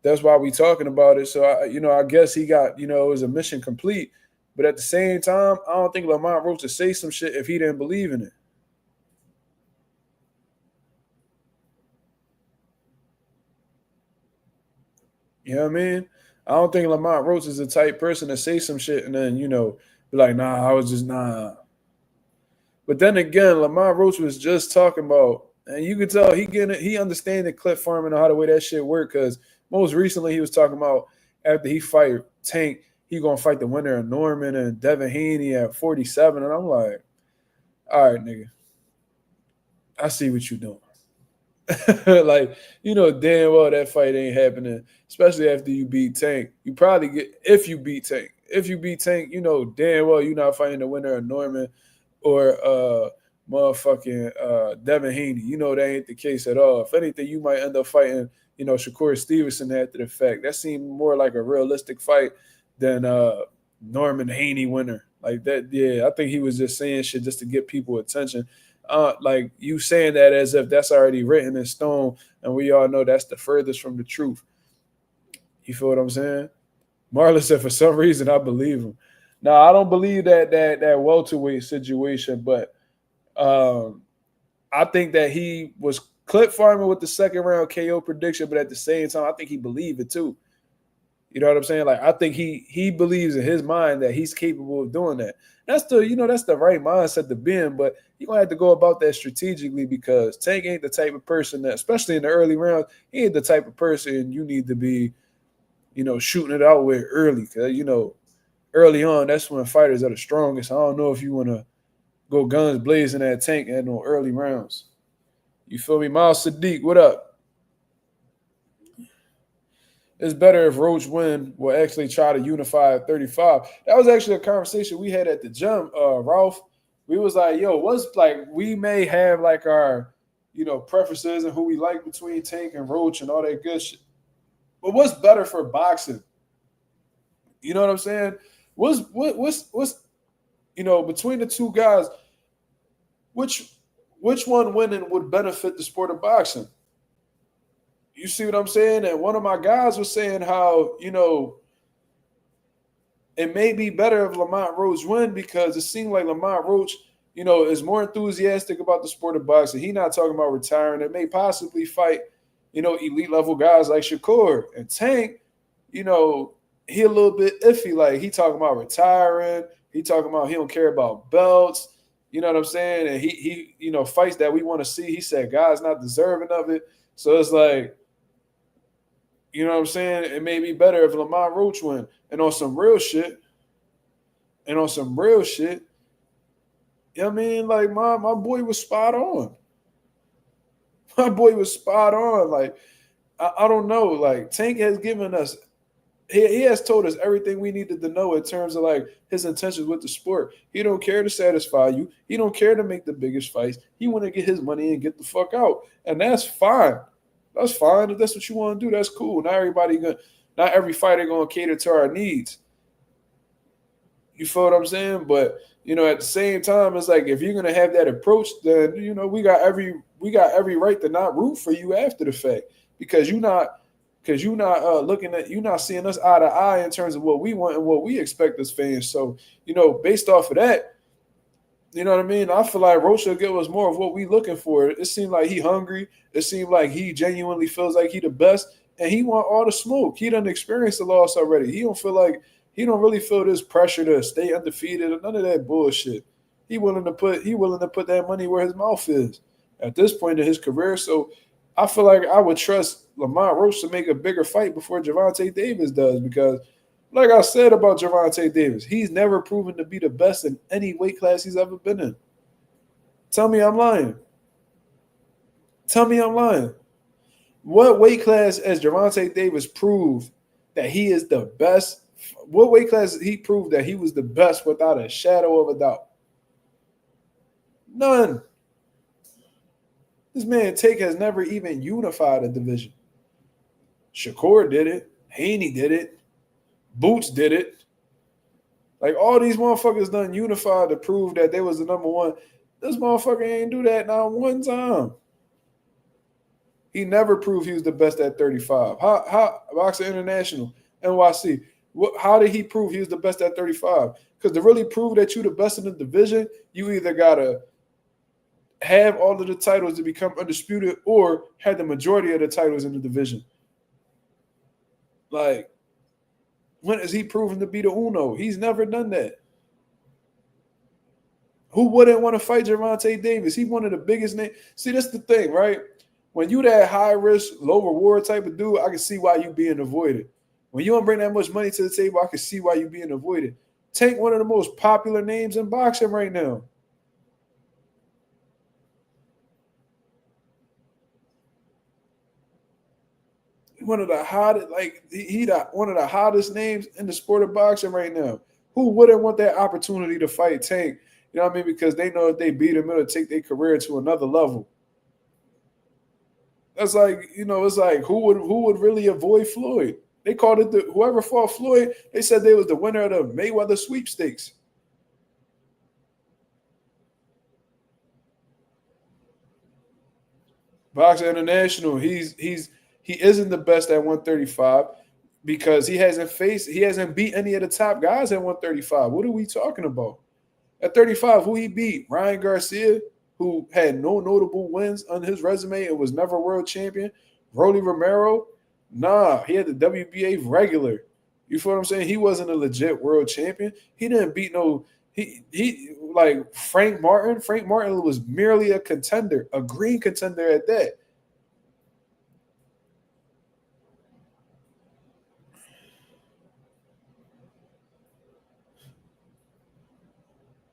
that's why we talking about it. So, I guess he got, it was a mission complete. But at the same time, I don't think Lamont Roach would say some shit if he didn't believe in it. You know what I mean? I don't think Lamont Roach is the type person to say some shit and then, be like, nah, I was just nah. But then again, Lamont Roach was just talking about, and you could tell he understand the clip farming and how the way that shit work. Because most recently he was talking about after he fight Tank, he gonna fight the winner of Norman and Devin Haney at 47, and I'm like, all right, nigga, I see what you doing. Like, damn well that fight ain't happening, especially after you beat Tank. You probably get if you beat Tank. If you beat Tank, damn well you're not fighting the winner of Norman or motherfucking Devin Haney. That ain't the case at all. If anything, you might end up fighting, Shakur Stevenson after the fact. That seemed more like a realistic fight than Norman Haney winner. Like that, yeah, I think he was just saying shit just to get people attention. Like you saying that as if that's already written in stone, and we all know that's the furthest from the truth. You feel what I'm saying? Marlon said, for some reason, I believe him. Now, I don't believe that welterweight situation, but I think that he was clip farming with the second round KO prediction, but at the same time, I think he believed it too. You know what I'm saying? Like, I think he believes in his mind that he's capable of doing that. That's the right mindset to be in, but you're going to have to go about that strategically because Tank ain't the type of person that, especially in the early rounds, he ain't the type of person you need to be, shooting it out with early. Because, early on, that's when fighters are the strongest. I don't know if you want to go guns blazing at Tank at no early rounds. You feel me? Miles Sadiq, what up? It's better if Roach win will actually try to unify at 35. That was actually a conversation we had at the gym, Ralph. We was like, yo, what's like, we may have like our, preferences and who we like between Tank and Roach and all that good shit. But what's better for boxing? You know what I'm saying? What's between the two guys, which one winning would benefit the sport of boxing? You see what I'm saying? And one of my guys was saying how, it may be better if Lamont Roach win because it seemed like Lamont Roach, is more enthusiastic about the sport of boxing. He not talking about retiring. It may possibly fight, elite level guys like Shakur. And Tank, he a little bit iffy. Like, he talking about retiring. He talking about he don't care about belts. You know what I'm saying? And he fights that we want to see. He said guys not deserving of it. So it's like, you know what I'm saying? It may be better if Lamont Roach win. And on some real shit, you know what I mean? Like, my boy was spot on. My boy was spot on. Like, I don't know. Like, Tank has given us, he has told us everything we needed to know in terms of, like, his intentions with the sport. He don't care to satisfy you. He don't care to make the biggest fights. He want to get his money and get the fuck out. And that's fine. That's fine. If that's what you want to do, that's cool. Not every fighter gonna cater to our needs. You feel what I'm saying? But at the same time, it's like if you're gonna have that approach, then we got every right to not root for you after the fact because you're not you're not seeing us eye to eye in terms of what we want and what we expect as fans. So based off of that. You know what I mean? I feel like Roach will give us more of what we looking for. It seemed like he hungry. It seemed like he genuinely feels like he the best, and he want all the smoke. He done experienced the loss already. He don't really feel this pressure to stay undefeated or none of that bullshit. He willing to put that money where his mouth is at this point in his career. So I feel like I would trust Lamont Roach to make a bigger fight before Gervonta Davis does because. Like I said about Gervonta Davis, he's never proven to be the best in any weight class he's ever been in. Tell me I'm lying. What weight class has Gervonta Davis proved that he is the best? What weight class did he prove that he was the best without a shadow of a doubt? None. This man Tank has never even unified a division. Shakur did it. Haney did it. Boots did it. Like all these motherfuckers done unified to prove that they was the number one. This motherfucker ain't do that not one time. He never proved he was the best at 35. How Boxing International, NYC, how did he prove he was the best at 35? Because to really prove that you the best in the division, you either gotta have all of the titles to become undisputed or have the majority of the titles in the division. Like, when is he proven to be the Uno? He's never done that. Who wouldn't want to fight Gervonta Davis? He's one of the biggest names. See, that's the thing, right? When you that high risk, low reward type of dude, I can see why you being avoided. When you don't bring that much money to the table, I can see why you being avoided. Tank, one of the most popular names in boxing right now. One of the hottest, like one of the hottest names in the sport of boxing right now. Who wouldn't want that opportunity to fight Tank? You know what I mean? Because they know if they beat him, it'll take their career to another level. That's like, you know, it's like who would really avoid Floyd? They called it whoever fought Floyd, they said they was the winner of the Mayweather sweepstakes. Boxing International, he isn't the best at 135 because he hasn't beat any of the top guys at 135. What are we talking about? At 35, who he beat? Ryan Garcia, who had no notable wins on his resume and was never world champion. Rolly Romero, nah, he had the WBA regular. You feel what I'm saying? He wasn't a legit world champion. He didn't beat no he like Frank Martin. Frank Martin was merely a contender, a green contender at that.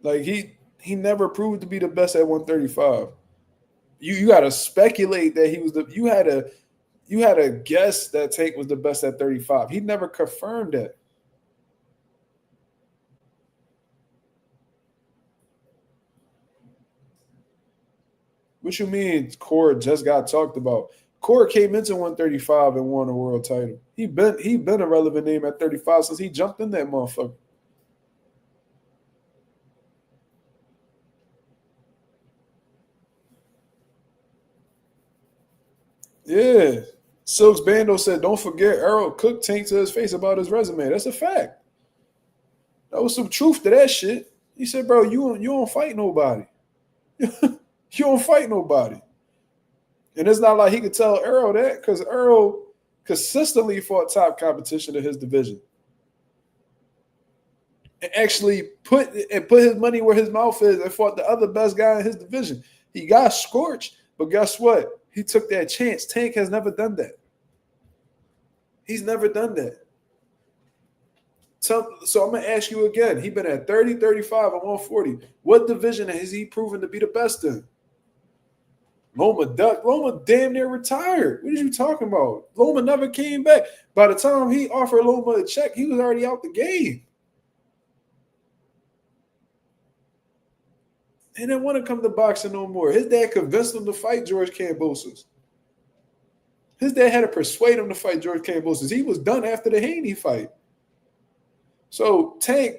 Like he never proved to be the best at 135. You got to speculate that he was the. You had a guess that Tank was the best at 35. He never confirmed that. What you mean? Core just got talked about. Core came into 135 and won a world title. He been a relevant name at 35 since he jumped in that motherfucker. Yeah. Silks Bando said, don't forget Errol cooked Tank to his face about his resume. That's a fact. That was some truth to that shit. He said, bro, you don't fight nobody. You don't fight nobody. And it's not like he could tell Errol that because Errol consistently fought top competition in his division. And actually put his money where his mouth is and fought the other best guy in his division. He got scorched, but guess what? He took that chance. Tank has never done that. He's never done that. So I'm going to ask you again. He's been at 30, 35, and 140. What division has he proven to be the best in? Loma damn near retired. What are you talking about? Loma never came back. By the time he offered Loma a check, he was already out the game. He didn't want to come to boxing no more. His dad convinced him to fight George Kambosos. His dad had to persuade him to fight George Kambosos. He was done after the Haney fight. So Tank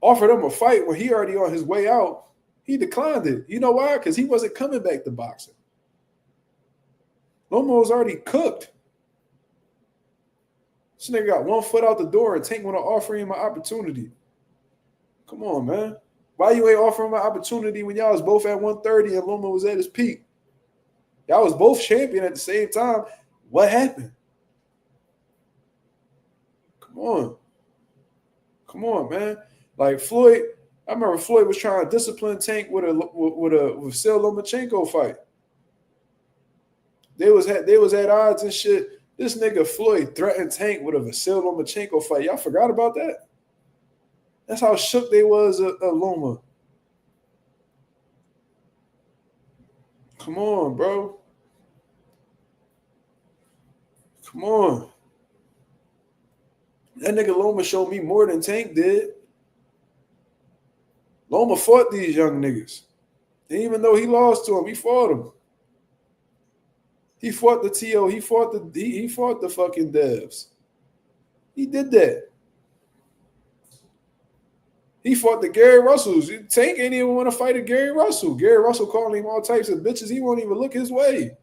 offered him a fight when he already on his way out. He declined it. You know why? Because he wasn't coming back to boxing. Loma was already cooked. This nigga got one foot out the door and Tank want to offer him an opportunity. Come on, man. Why you ain't offering him an opportunity when y'all was both at 130 and Loma was at his peak? Y'all was both champion at the same time. What happened? Come on. Come on, man. Like Floyd, I remember Floyd was trying to discipline Tank with a Sil Lomachenko fight. They was at odds and shit. This nigga Floyd threatened Tank with a Vasil Lomachenko fight. Y'all forgot about that? That's how shook they was at Loma. Come on, bro. Come on. That nigga Loma showed me more than Tank did. Loma fought these young niggas. And even though he lost to him, he fought him. He fought the TO. He fought the fucking devs. He did that. He fought the Gary Russells. Tank ain't even want to fight a Gary Russell. Gary Russell calling him all types of bitches. He won't even look his way.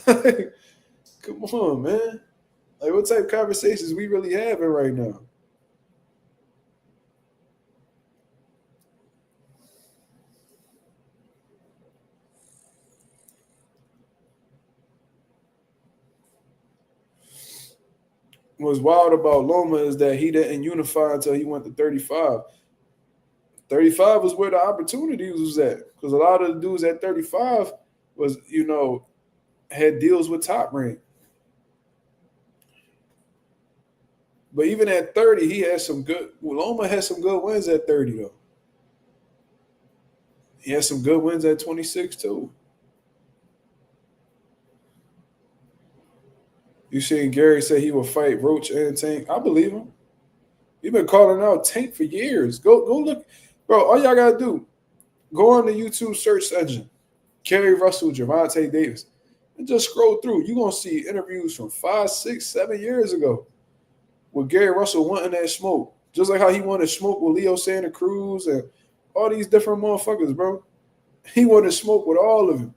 Come on, man. Like, what type of conversations we really having right now? What's wild about Loma is that he didn't unify until he went to 35. 35 was where the opportunities was at. Because a lot of the dudes at 35 was, had deals with Top Rank. But even at 30, he had some good. Loma had some good wins at 30, though. He had some good wins at 26, too. You seen Gary say he would fight Roach and Tank. I believe him. He been calling out Tank for years. Go look. Bro, all y'all got to do, go on the YouTube search engine. Gary Russell, Gervonta Davis. And just scroll through. You're going to see interviews from 5, 6, 7 years ago with Gary Russell wanting that smoke. Just like how he wanted smoke with Leo Santa Cruz and all these different motherfuckers, bro. He wanted smoke with all of them.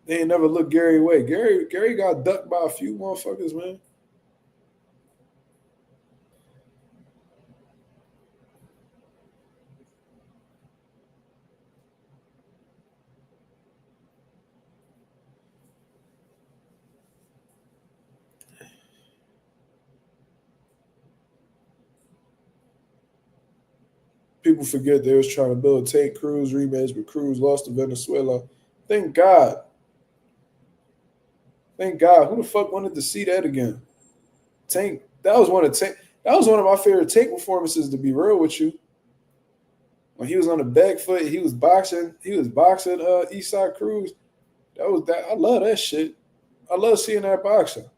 They ain't never looked Gary away. Gary got ducked by a few motherfuckers, man. People forget they was trying to build Tank Cruz rematch, but Cruz lost to Venezuela. Thank God. Thank God. Who the fuck wanted to see that again? Tank. That was one of my favorite Tank performances, to be real with you. When he was on the back foot, he was boxing Eastside Cruz. I love that shit. I love seeing that boxing.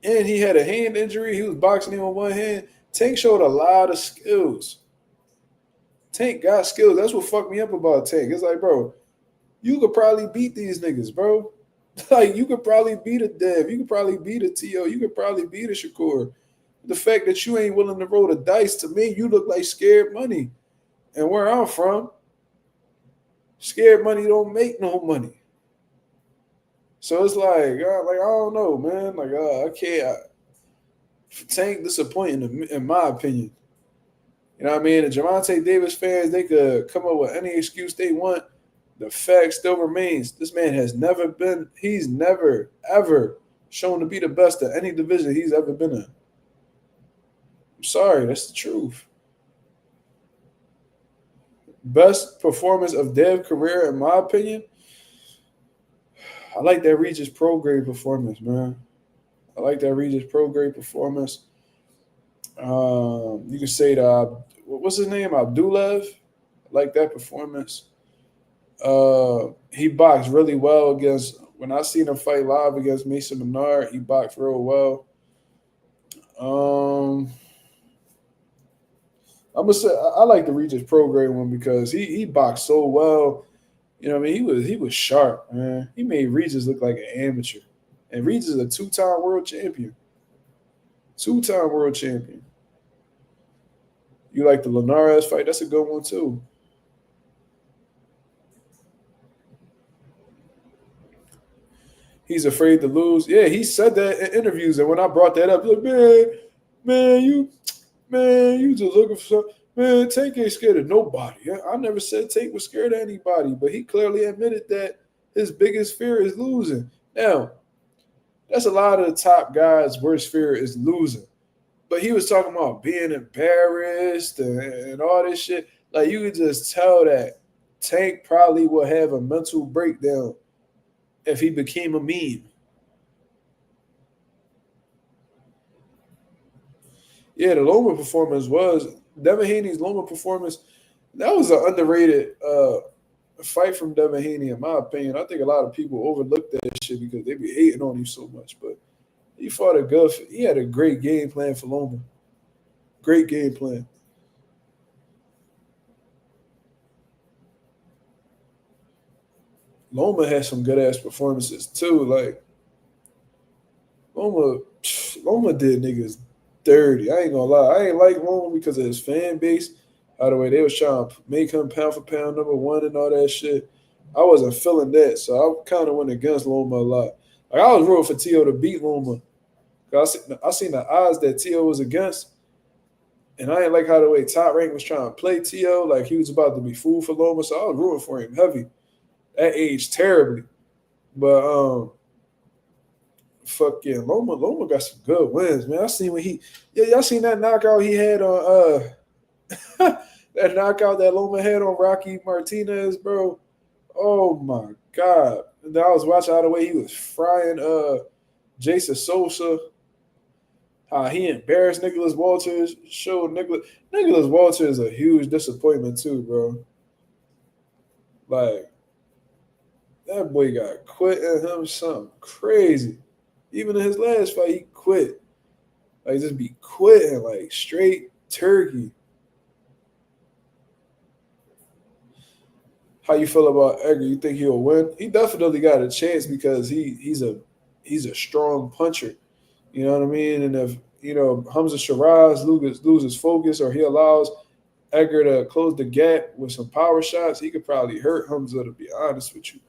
And he had a hand injury. He was boxing him on one hand. Tank showed a lot of skills. Tank got skills. That's what fucked me up about Tank. It's like, bro, you could probably beat these niggas, bro. Like, you could probably beat a Dev. You could probably beat a T.O. You could probably beat a Shakur. The fact that you ain't willing to roll the dice, to me, you look like scared money. And where I'm from, scared money don't make no money. So it's like I don't know, man. Like, I can't. Tank disappointing in my opinion. You know what I mean? The Gervonta Davis fans, they could come up with any excuse they want. The fact still remains, this man he's never, ever shown to be the best at any division he's ever been in. I'm sorry, that's the truth. Best performance of Dev's career, in my opinion, I like that Regis Pro grade performance, man. I like that Regis Pro grade performance. You can say that, what's his name? Abdulev. I like that performance. He boxed really well when I seen him fight live against Mason Menard, he boxed real well. I'm gonna say I like the Regis Pro grade one because he boxed so well. You know what I mean? He was sharp, man. He made Regis look like an amateur. And Regis is a two-time world champion. Two-time world champion. You like the Linares fight? That's a good one, too. He's afraid to lose. Yeah, he said that in interviews. And when I brought that up, he's like, man, you just looking for something. Man, Tank ain't scared of nobody. I never said Tank was scared of anybody, but he clearly admitted that his biggest fear is losing. Now, that's a lot of the top guys' worst fear is losing. But he was talking about being embarrassed and all this shit. Like, you could just tell that Tank probably would have a mental breakdown if he became a meme. Yeah, the Loma performance was Devin Haney's Loma performance. That was an underrated fight from Devin Haney, in my opinion. I think a lot of people overlooked that shit because they be hating on him so much. But he fought he had a great game plan for Loma. Great game plan. Loma had some good ass performances too. Like Loma did niggas dirty. I ain't gonna lie. I ain't like Loma because of his fan base. By the way, they was trying to make him pound for pound #1 and all that shit. I wasn't feeling that, so I kind of went against Loma a lot. Like I was rooting for T.O. to beat Loma. I seen the odds that T.O. was against, and I didn't like how the way Top Rank was trying to play T.O. Like he was about to be fooled for Loma, so I was rooting for him heavy. That aged terribly. But fuck yeah, Loma got some good wins, man. I seen when y'all seen that knockout he had on that knockout that Loma had on Rocky Martinez, bro. Oh my god. And then I was watching how the way he was frying Jason Sosa. How he embarrassed Nicholas Walters. Showed Nicholas Walters a huge disappointment too, bro. Like that boy got quit and him something crazy. Even in his last fight, he quit. Like just be quitting, like straight turkey. How you feel about Edgar? You think he'll win? He definitely got a chance because he's a strong puncher. You know what I mean? And if Hamza Shiraz loses focus or he allows Edgar to close the gap with some power shots, he could probably hurt Hamza, to be honest with you.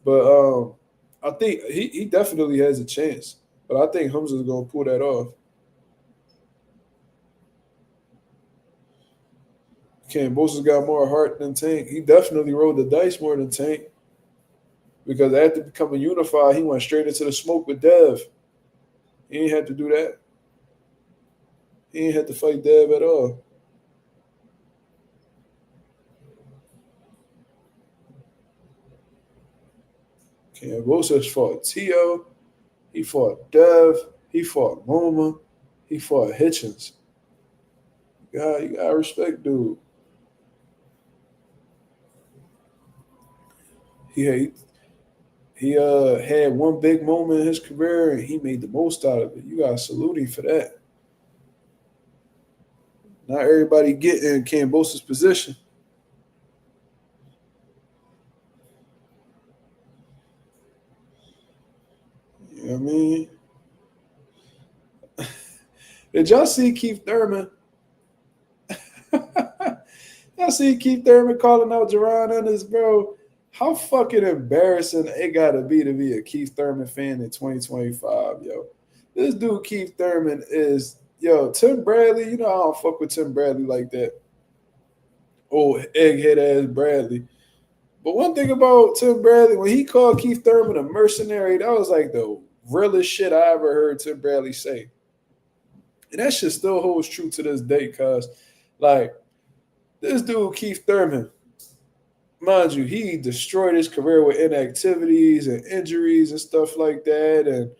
But I think he definitely has a chance. But I think Hamza's gonna pull that off. Kambosa's got more heart than Tank. He definitely rolled the dice more than Tank. Because after becoming unified, he went straight into the smoke with Dev. He ain't had to do that. He ain't had to fight Dev at all. Kambosa's fought T.O., he fought Dev, he fought Loma, he fought Hitchens. You gotta respect dude. He had one big moment in his career and he made the most out of it. You gotta salute him for that. Not everybody get in Kambosa's position. You know what I mean? Did y'all see Keith Thurman? Y'all see Keith Thurman calling out Jerron Ennis, bro? How fucking embarrassing it gotta be to be a Keith Thurman fan in 2025, yo. This dude Keith Thurman is, Tim Bradley. You know I don't fuck with Tim Bradley like that. Oh, egghead ass Bradley. But one thing about Tim Bradley, when he called Keith Thurman a mercenary, that was like the realest shit I ever heard Tim Bradley say. And that shit still holds true to this day, cuz like this dude Keith Thurman, mind you, he destroyed his career with inactivities and injuries and stuff like that, and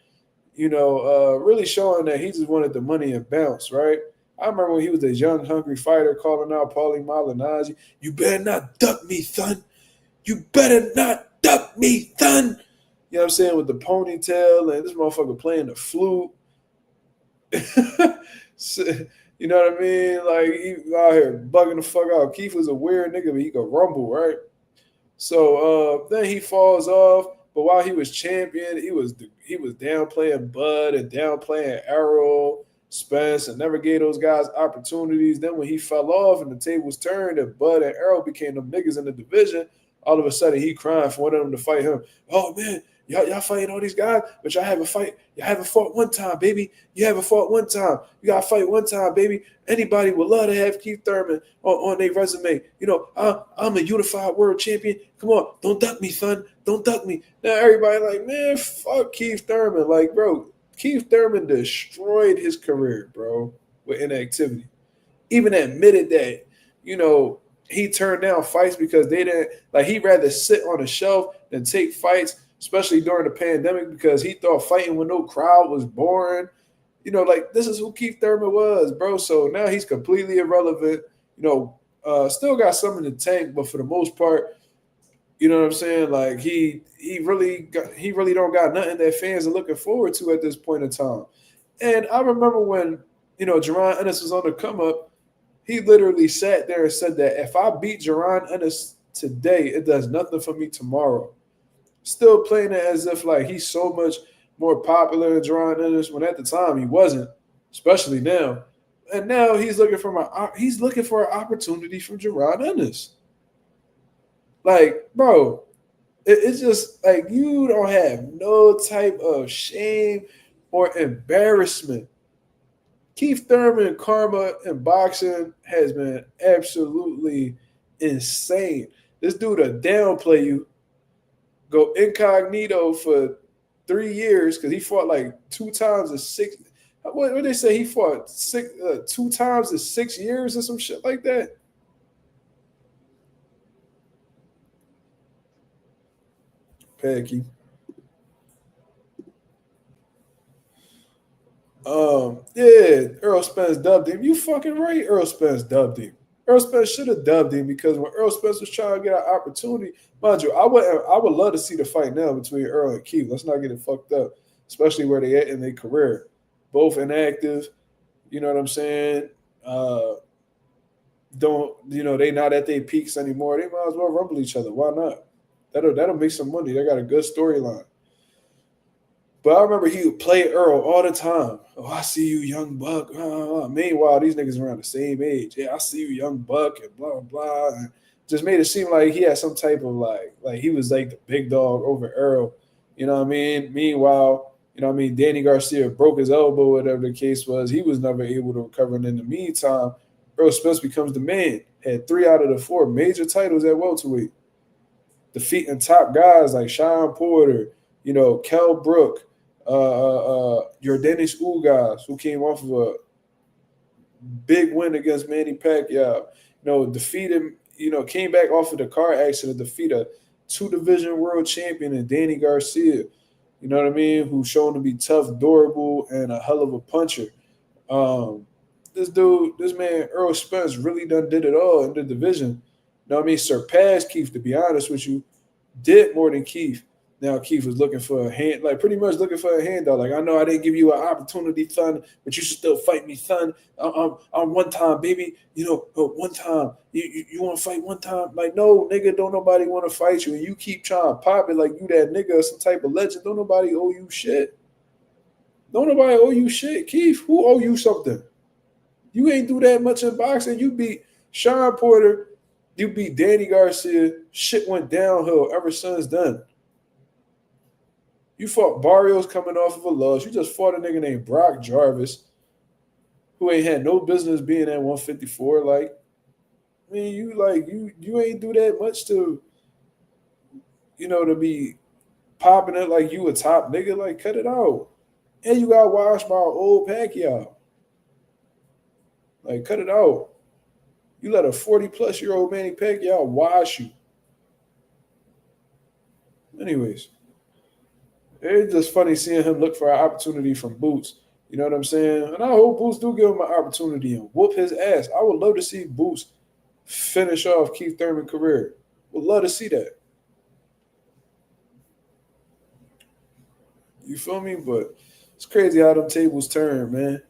really showing that he just wanted the money and bounce, right? I remember when he was a young, hungry fighter calling out Paulie Malignaggi, "You better not duck me, son. You better not duck me, son." You know what I'm saying? With the ponytail and this motherfucker playing the flute. So, you know what I mean? Like, he out here bugging the fuck out. Keith was a weird nigga, but he could rumble, right? So then he falls off. But while he was champion, he was downplaying Bud and downplaying Errol, Spence, and never gave those guys opportunities. Then when he fell off and the tables turned and Bud and Errol became them niggas in the division, all of a sudden he crying for one of them to fight him. Oh man, y'all fighting all these guys, but y'all haven't fought one time, baby. You haven't fought one time. You gotta fight one time, baby. Anybody would love to have Keith Thurman on their resume. I'm a unified world champion. Come on, don't duck me, son. Don't duck me. Now everybody like, man, fuck Keith Thurman. Like, bro, Keith Thurman destroyed his career, bro, with inactivity. Even admitted that, he turned down fights because they didn't, like, he'd rather sit on a shelf than take fights, especially during the pandemic, because he thought fighting with no crowd was boring. Like, this is who Keith Thurman was, bro. So now he's completely irrelevant. Still got some in the tank, but for the most part, you know what I'm saying? Like, he really don't got nothing that fans are looking forward to at this point in time. And I remember when, Jerron Ennis was on the come up, he literally sat there and said that if I beat Jerron Ennis today, it does nothing for me tomorrow. Still playing it as if like he's so much more popular than Jerron Ennis when at the time he wasn't, especially now. And now he's looking for an opportunity from Jerron Ennis. Like, bro, it's just like you don't have no type of shame or embarrassment. Keith Thurman karma in boxing has been absolutely insane. This dude will downplay you, go incognito for 3 years because he fought like 2 times in six. What they say he fought 2 times in 6 years or some shit like that. Packy. Yeah, Earl Spence dubbed him. You fucking right, Earl Spence dubbed him. Earl Spence should have dubbed him because when Earl Spence was trying to get an opportunity, mind you, I would love to see the fight now between Earl and Keith. Let's not get it fucked up, especially where they at in their career. Both inactive, you know what I'm saying? They not at their peaks anymore. They might as well rumble each other. Why not? That'll make some money. They got a good storyline. But I remember he would play Earl all the time. Oh, I see you, young buck. Meanwhile, these niggas around the same age. Yeah, I see you, young buck, and blah, blah. And just made it seem like he had some type of like he was like the big dog over Earl. You know what I mean? Meanwhile, you know what I mean? Danny Garcia broke his elbow, whatever the case was. He was never able to recover. And in the meantime, Earl Spence becomes the man. Had 3 out of the 4 major titles at welterweight. Defeating top guys like Sean Porter, Kell Brook, Yordenis Ugas, who came off of a big win against Manny Pacquiao, defeated, came back off of the car accident, defeat a 2-division world champion in Danny Garcia, you know what I mean, who's shown to be tough, durable, and a hell of a puncher. This man, Earl Spence, really done did it all in the division. You know what I mean? Surpassed Keith, to be honest with you, did more than Keith. Now Keith was looking for a hand, like pretty much looking for a handout. Like, I know I didn't give you an opportunity, son, but you should still fight me, son. I'm one time, baby. One time. You want to fight one time? Like, no, nigga, don't nobody want to fight you. And you keep trying to pop it like you that nigga or some type of legend. Don't nobody owe you shit. Don't nobody owe you shit. Keith, who owe you something? You ain't do that much in boxing. You beat Sean Porter. You beat Danny Garcia. Shit went downhill ever since then. You fought Barrios coming off of a loss. You just fought a nigga named Brock Jarvis, who ain't had no business being at 154. Like, I mean, you ain't do that much to be popping it like you a top nigga. Like, cut it out. And you got washed by old Pacquiao. Like, cut it out. You let a 40-plus-year-old Manny Pacquiao wash you. Anyways. It's just funny seeing him look for an opportunity from Boots. You know what I'm saying? And I hope Boots do give him an opportunity and whoop his ass. I would love to see Boots finish off Keith Thurman's career. Would love to see that. You feel me? But it's crazy how them tables turn, man.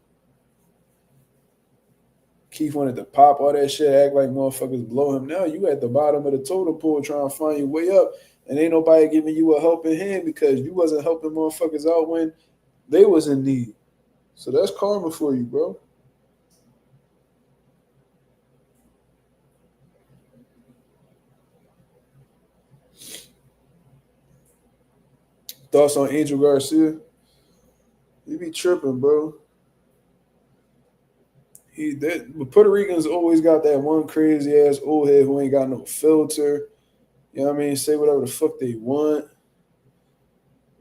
Keith wanted to pop all that shit, act like motherfuckers blow him. Now you at the bottom of the totem pole trying to find your way up. And ain't nobody giving you a helping hand because you wasn't helping motherfuckers out when they was in need. So that's karma for you, bro. Thoughts on Angel Garcia? He be tripping, bro. Puerto Ricans always got that one crazy ass old head who ain't got no filter. You know what I mean? Say whatever the fuck they want.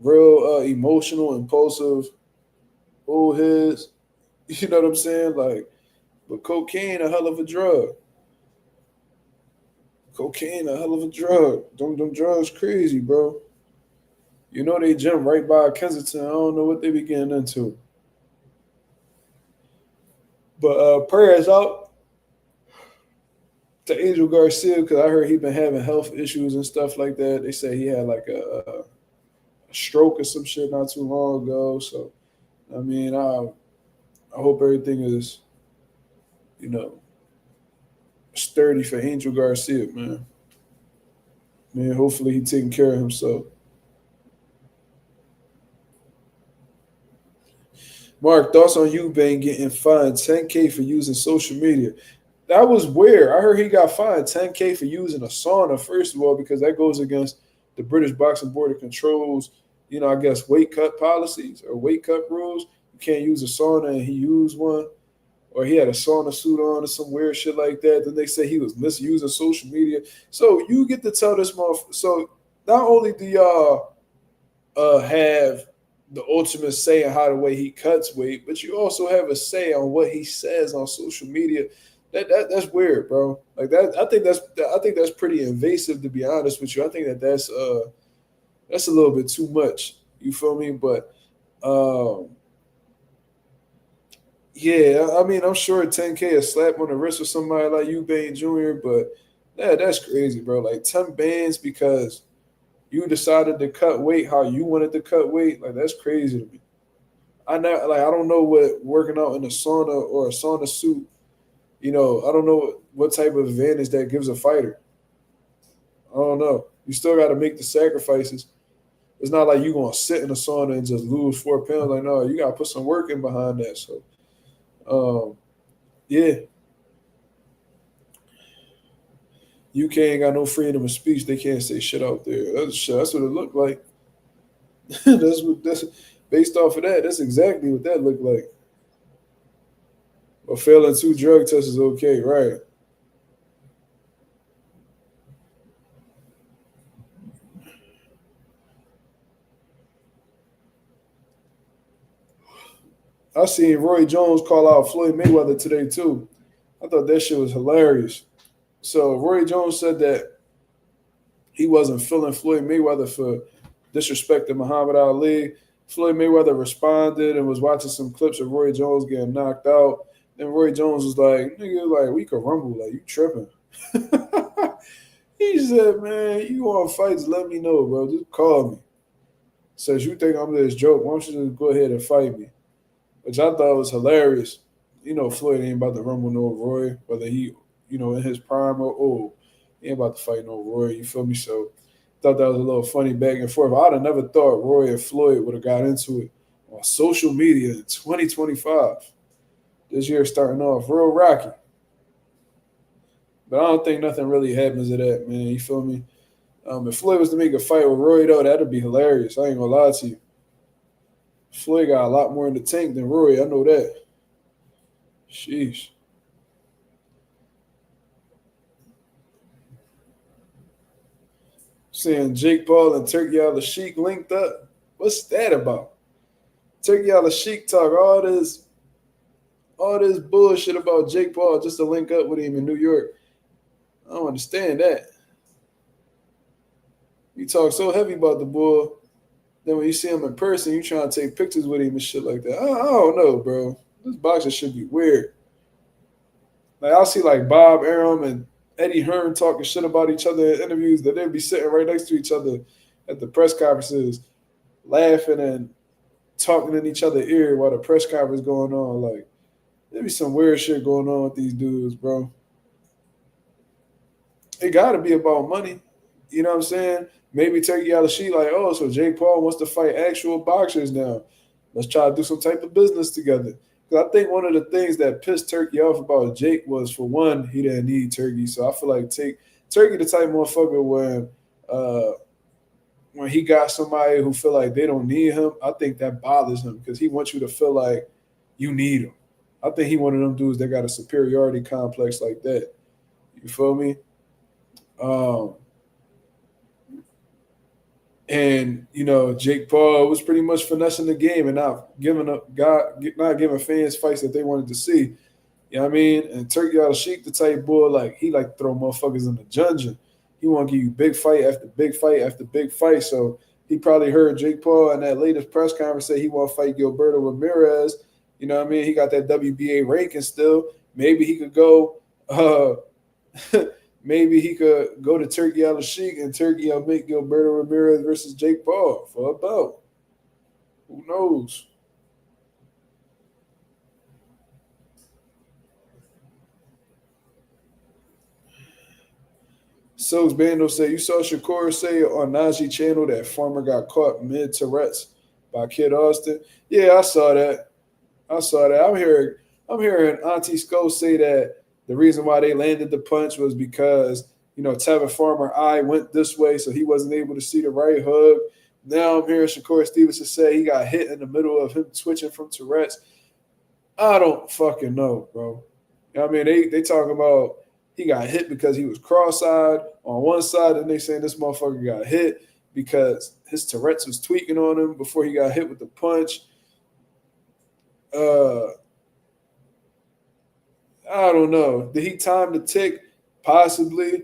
Real emotional, impulsive, old heads. You know what I'm saying? Like, but cocaine a hell of a drug. Cocaine a hell of a drug. Them drugs crazy, bro. They jump right by Kensington. I don't know what they be getting into. But prayers out to Angel Garcia because I heard he been having health issues and stuff like that. They say he had like a stroke or some shit not too long ago. So, I mean, I hope everything is, sturdy for Angel Garcia, man. Man, hopefully he taking care of himself. Mark, thoughts on Eubank getting fined $10K for using social media? That was weird. I heard he got fined $10K for using a sauna, first of all, because that goes against the British Boxing Board of Control's, I guess weight cut policies or weight cut rules. You can't use a sauna, and he used one, or he had a sauna suit on or some weird shit like that. Then they say he was misusing social media. So you get to tell this motherfucker. So not only do y'all have the ultimate say on how the way he cuts weight, but you also have a say on what he says on social media. That's weird, bro. Like that, I think that's pretty invasive, to be honest with you. I think that's a little bit too much. You feel me? But yeah, I mean, I'm sure 10K a slap on the wrist for somebody like Eubank Jr., but yeah, that's crazy, bro. Like 10 bands because you decided to cut weight how you wanted to cut weight. Like that's crazy to me. I don't know what working out in a sauna or a sauna suit. I don't know what type of advantage that gives a fighter. I don't know. You still got to make the sacrifices. It's not like you're going to sit in a sauna and just lose 4 pounds. Like, no, you got to put some work in behind that. So, yeah. UK ain't got no freedom of speech. They can't say shit out there. That's what it looked like. that's based off of that. That's exactly what that looked like. But failing 2 drug tests is okay, right? I seen Roy Jones call out Floyd Mayweather today too. I thought that shit was hilarious. So Roy Jones said that he wasn't feeling Floyd Mayweather for disrespecting Muhammad Ali. Floyd Mayweather responded and was watching some clips of Roy Jones getting knocked out. Then Roy Jones was like, nigga, like, we could rumble, like, you tripping. He said, man, you want fights, let me know, bro. Just call me. Says, you think I'm this joke, why don't you just go ahead and fight me? Which I thought was hilarious. Floyd ain't about to rumble no Roy, whether he, in his prime or old. He ain't about to fight no Roy, you feel me? So thought that was a little funny back and forth. I'd have never thought Roy and Floyd would have got into it on social media in 2025. This year starting off real rocky. But I don't think nothing really happens to that, man. You feel me? If Floyd was to make a fight with Roy, though, that'd be hilarious. I ain't gonna lie to you. Floyd got a lot more in the tank than Roy. I know that. Sheesh. Seeing Jake Paul and Turkey Al-Sheik linked up. What's that about? Turkey Al-Sheik talk all this bullshit about Jake Paul just to link up with him in New York. I don't understand that. You talk so heavy about the bull, then when you see him in person, you trying to take pictures with him and shit like that. I don't know, bro. This boxing should be weird. Like, I'll see like Bob Arum and Eddie Hearn talking shit about each other in interviews, that they'd be sitting right next to each other at the press conferences, laughing and talking in each other's ear while the press conference going on. Like, there be some weird shit going on with these dudes, bro. It got to be about money. You know what I'm saying? Maybe Turkey Al-Sheik like, oh, so Jake Paul wants to fight actual boxers now. Let's try to do some type of business together. Because I think one of the things that pissed Turkey off about Jake was, for one, he didn't need Turkey. So I feel like Turkey the type of motherfucker when he got somebody who feel like they don't need him, I think that bothers him because he wants you to feel like you need him. I think he one of them dudes that got a superiority complex like that. You feel me? And Jake Paul was pretty much finessing the game and not giving fans fights that they wanted to see. You know what I mean? And Turkey Al-Sheik, the type boy, like he like to throw motherfuckers in the dungeon. He want to give you big fight after big fight after big fight. So he probably heard Jake Paul in that latest press conference say he want to fight Gilberto Ramirez. You know what I mean? He got that WBA ranking still. Maybe he could go. Maybe he could go to Turkey Al-Sheik and Turkey will make Gilberto Ramirez versus Jake Paul for a belt. Who knows? Silks Bando said, you saw Shakur say on Najee channel that Farmer got caught mid-Tourette's by Kid Austin? Yeah, I saw that. I saw that. I'm hearing Auntie Sco say that the reason why they landed the punch was because, Tevin Farmer eye went this way, so he wasn't able to see the right hook. Now I'm hearing Shakur Stevenson say he got hit in the middle of him switching from Tourette's. I don't fucking know, bro. I mean, they talking about he got hit because he was cross-eyed on one side, and they saying this motherfucker got hit because his Tourette's was tweaking on him before he got hit with the punch. I don't know. Did he time the tick? Possibly.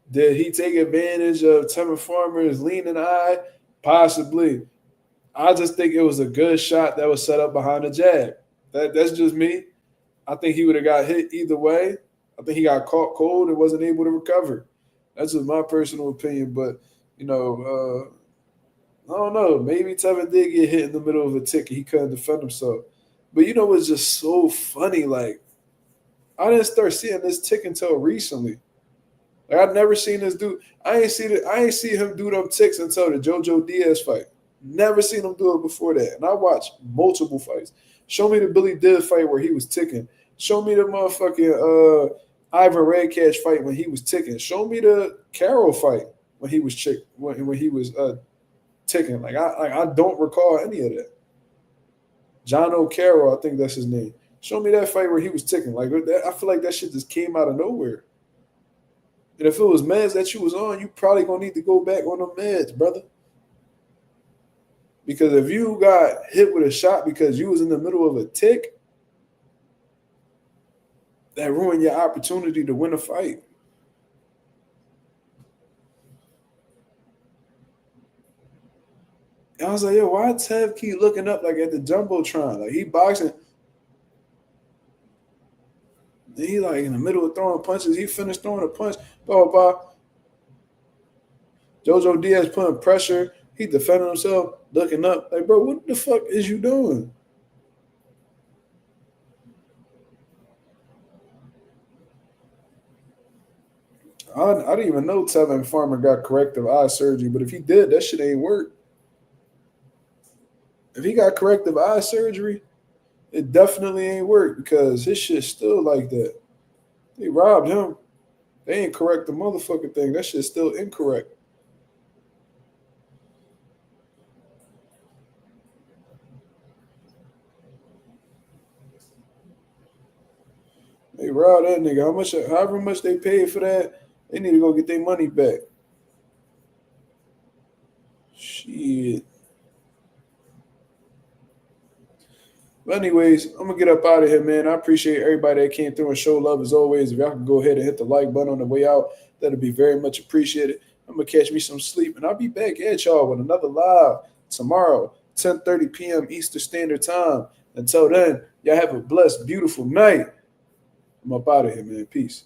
Did he take advantage of Tevin Farmer's leaning eye? Possibly. I just think it was a good shot that was set up behind the jab. That's just me. I think he would have got hit either way. I think he got caught cold and wasn't able to recover. That's just my personal opinion. But, I don't know. Maybe Tevin did get hit in the middle of a tick and he couldn't defend himself. But what's just so funny? Like, I didn't start seeing this tick until recently. Like, I've never seen this dude. I ain't see him do them ticks until the JoJo Diaz fight. Never seen him do it before that. And I watched multiple fights. Show me the Billy Diaz fight where he was ticking. Show me the motherfucking Ivan Redcatch fight when he was ticking. Show me the Carroll fight when he was ticking. Like I don't recall any of that. John O'Carroll, I think that's his name. Show me that fight where he was ticking. Like I feel like that shit just came out of nowhere. And if it was meds that you was on, you probably gonna need to go back on them meds, brother. Because if you got hit with a shot because you was in the middle of a tick, that ruined your opportunity to win a fight. And I was like, yo, why Tev keep looking up like at the Jumbotron? Like he boxing. And he like in the middle of throwing punches. He finished throwing a punch. Blah, blah, blah. JoJo Diaz putting pressure. He defending himself, looking up. Like, bro, what the fuck is you doing? I didn't even know Tevin Farmer got corrective eye surgery, but if he did, that shit ain't work. If he got corrective eye surgery, it definitely ain't work because his shit's still like that. They robbed him. They ain't correct the motherfucking thing. That shit's still incorrect. They robbed that nigga. However much they paid for that, they need to go get their money back. Shit. But anyways, I'm going to get up out of here, man. I appreciate everybody that came through and show love as always. If y'all can go ahead and hit the like button on the way out, that'll be very much appreciated. I'm going to catch me some sleep, and I'll be back at y'all with another live tomorrow, 10:30 p.m. Eastern Standard Time. Until then, y'all have a blessed, beautiful night. I'm up out of here, man. Peace.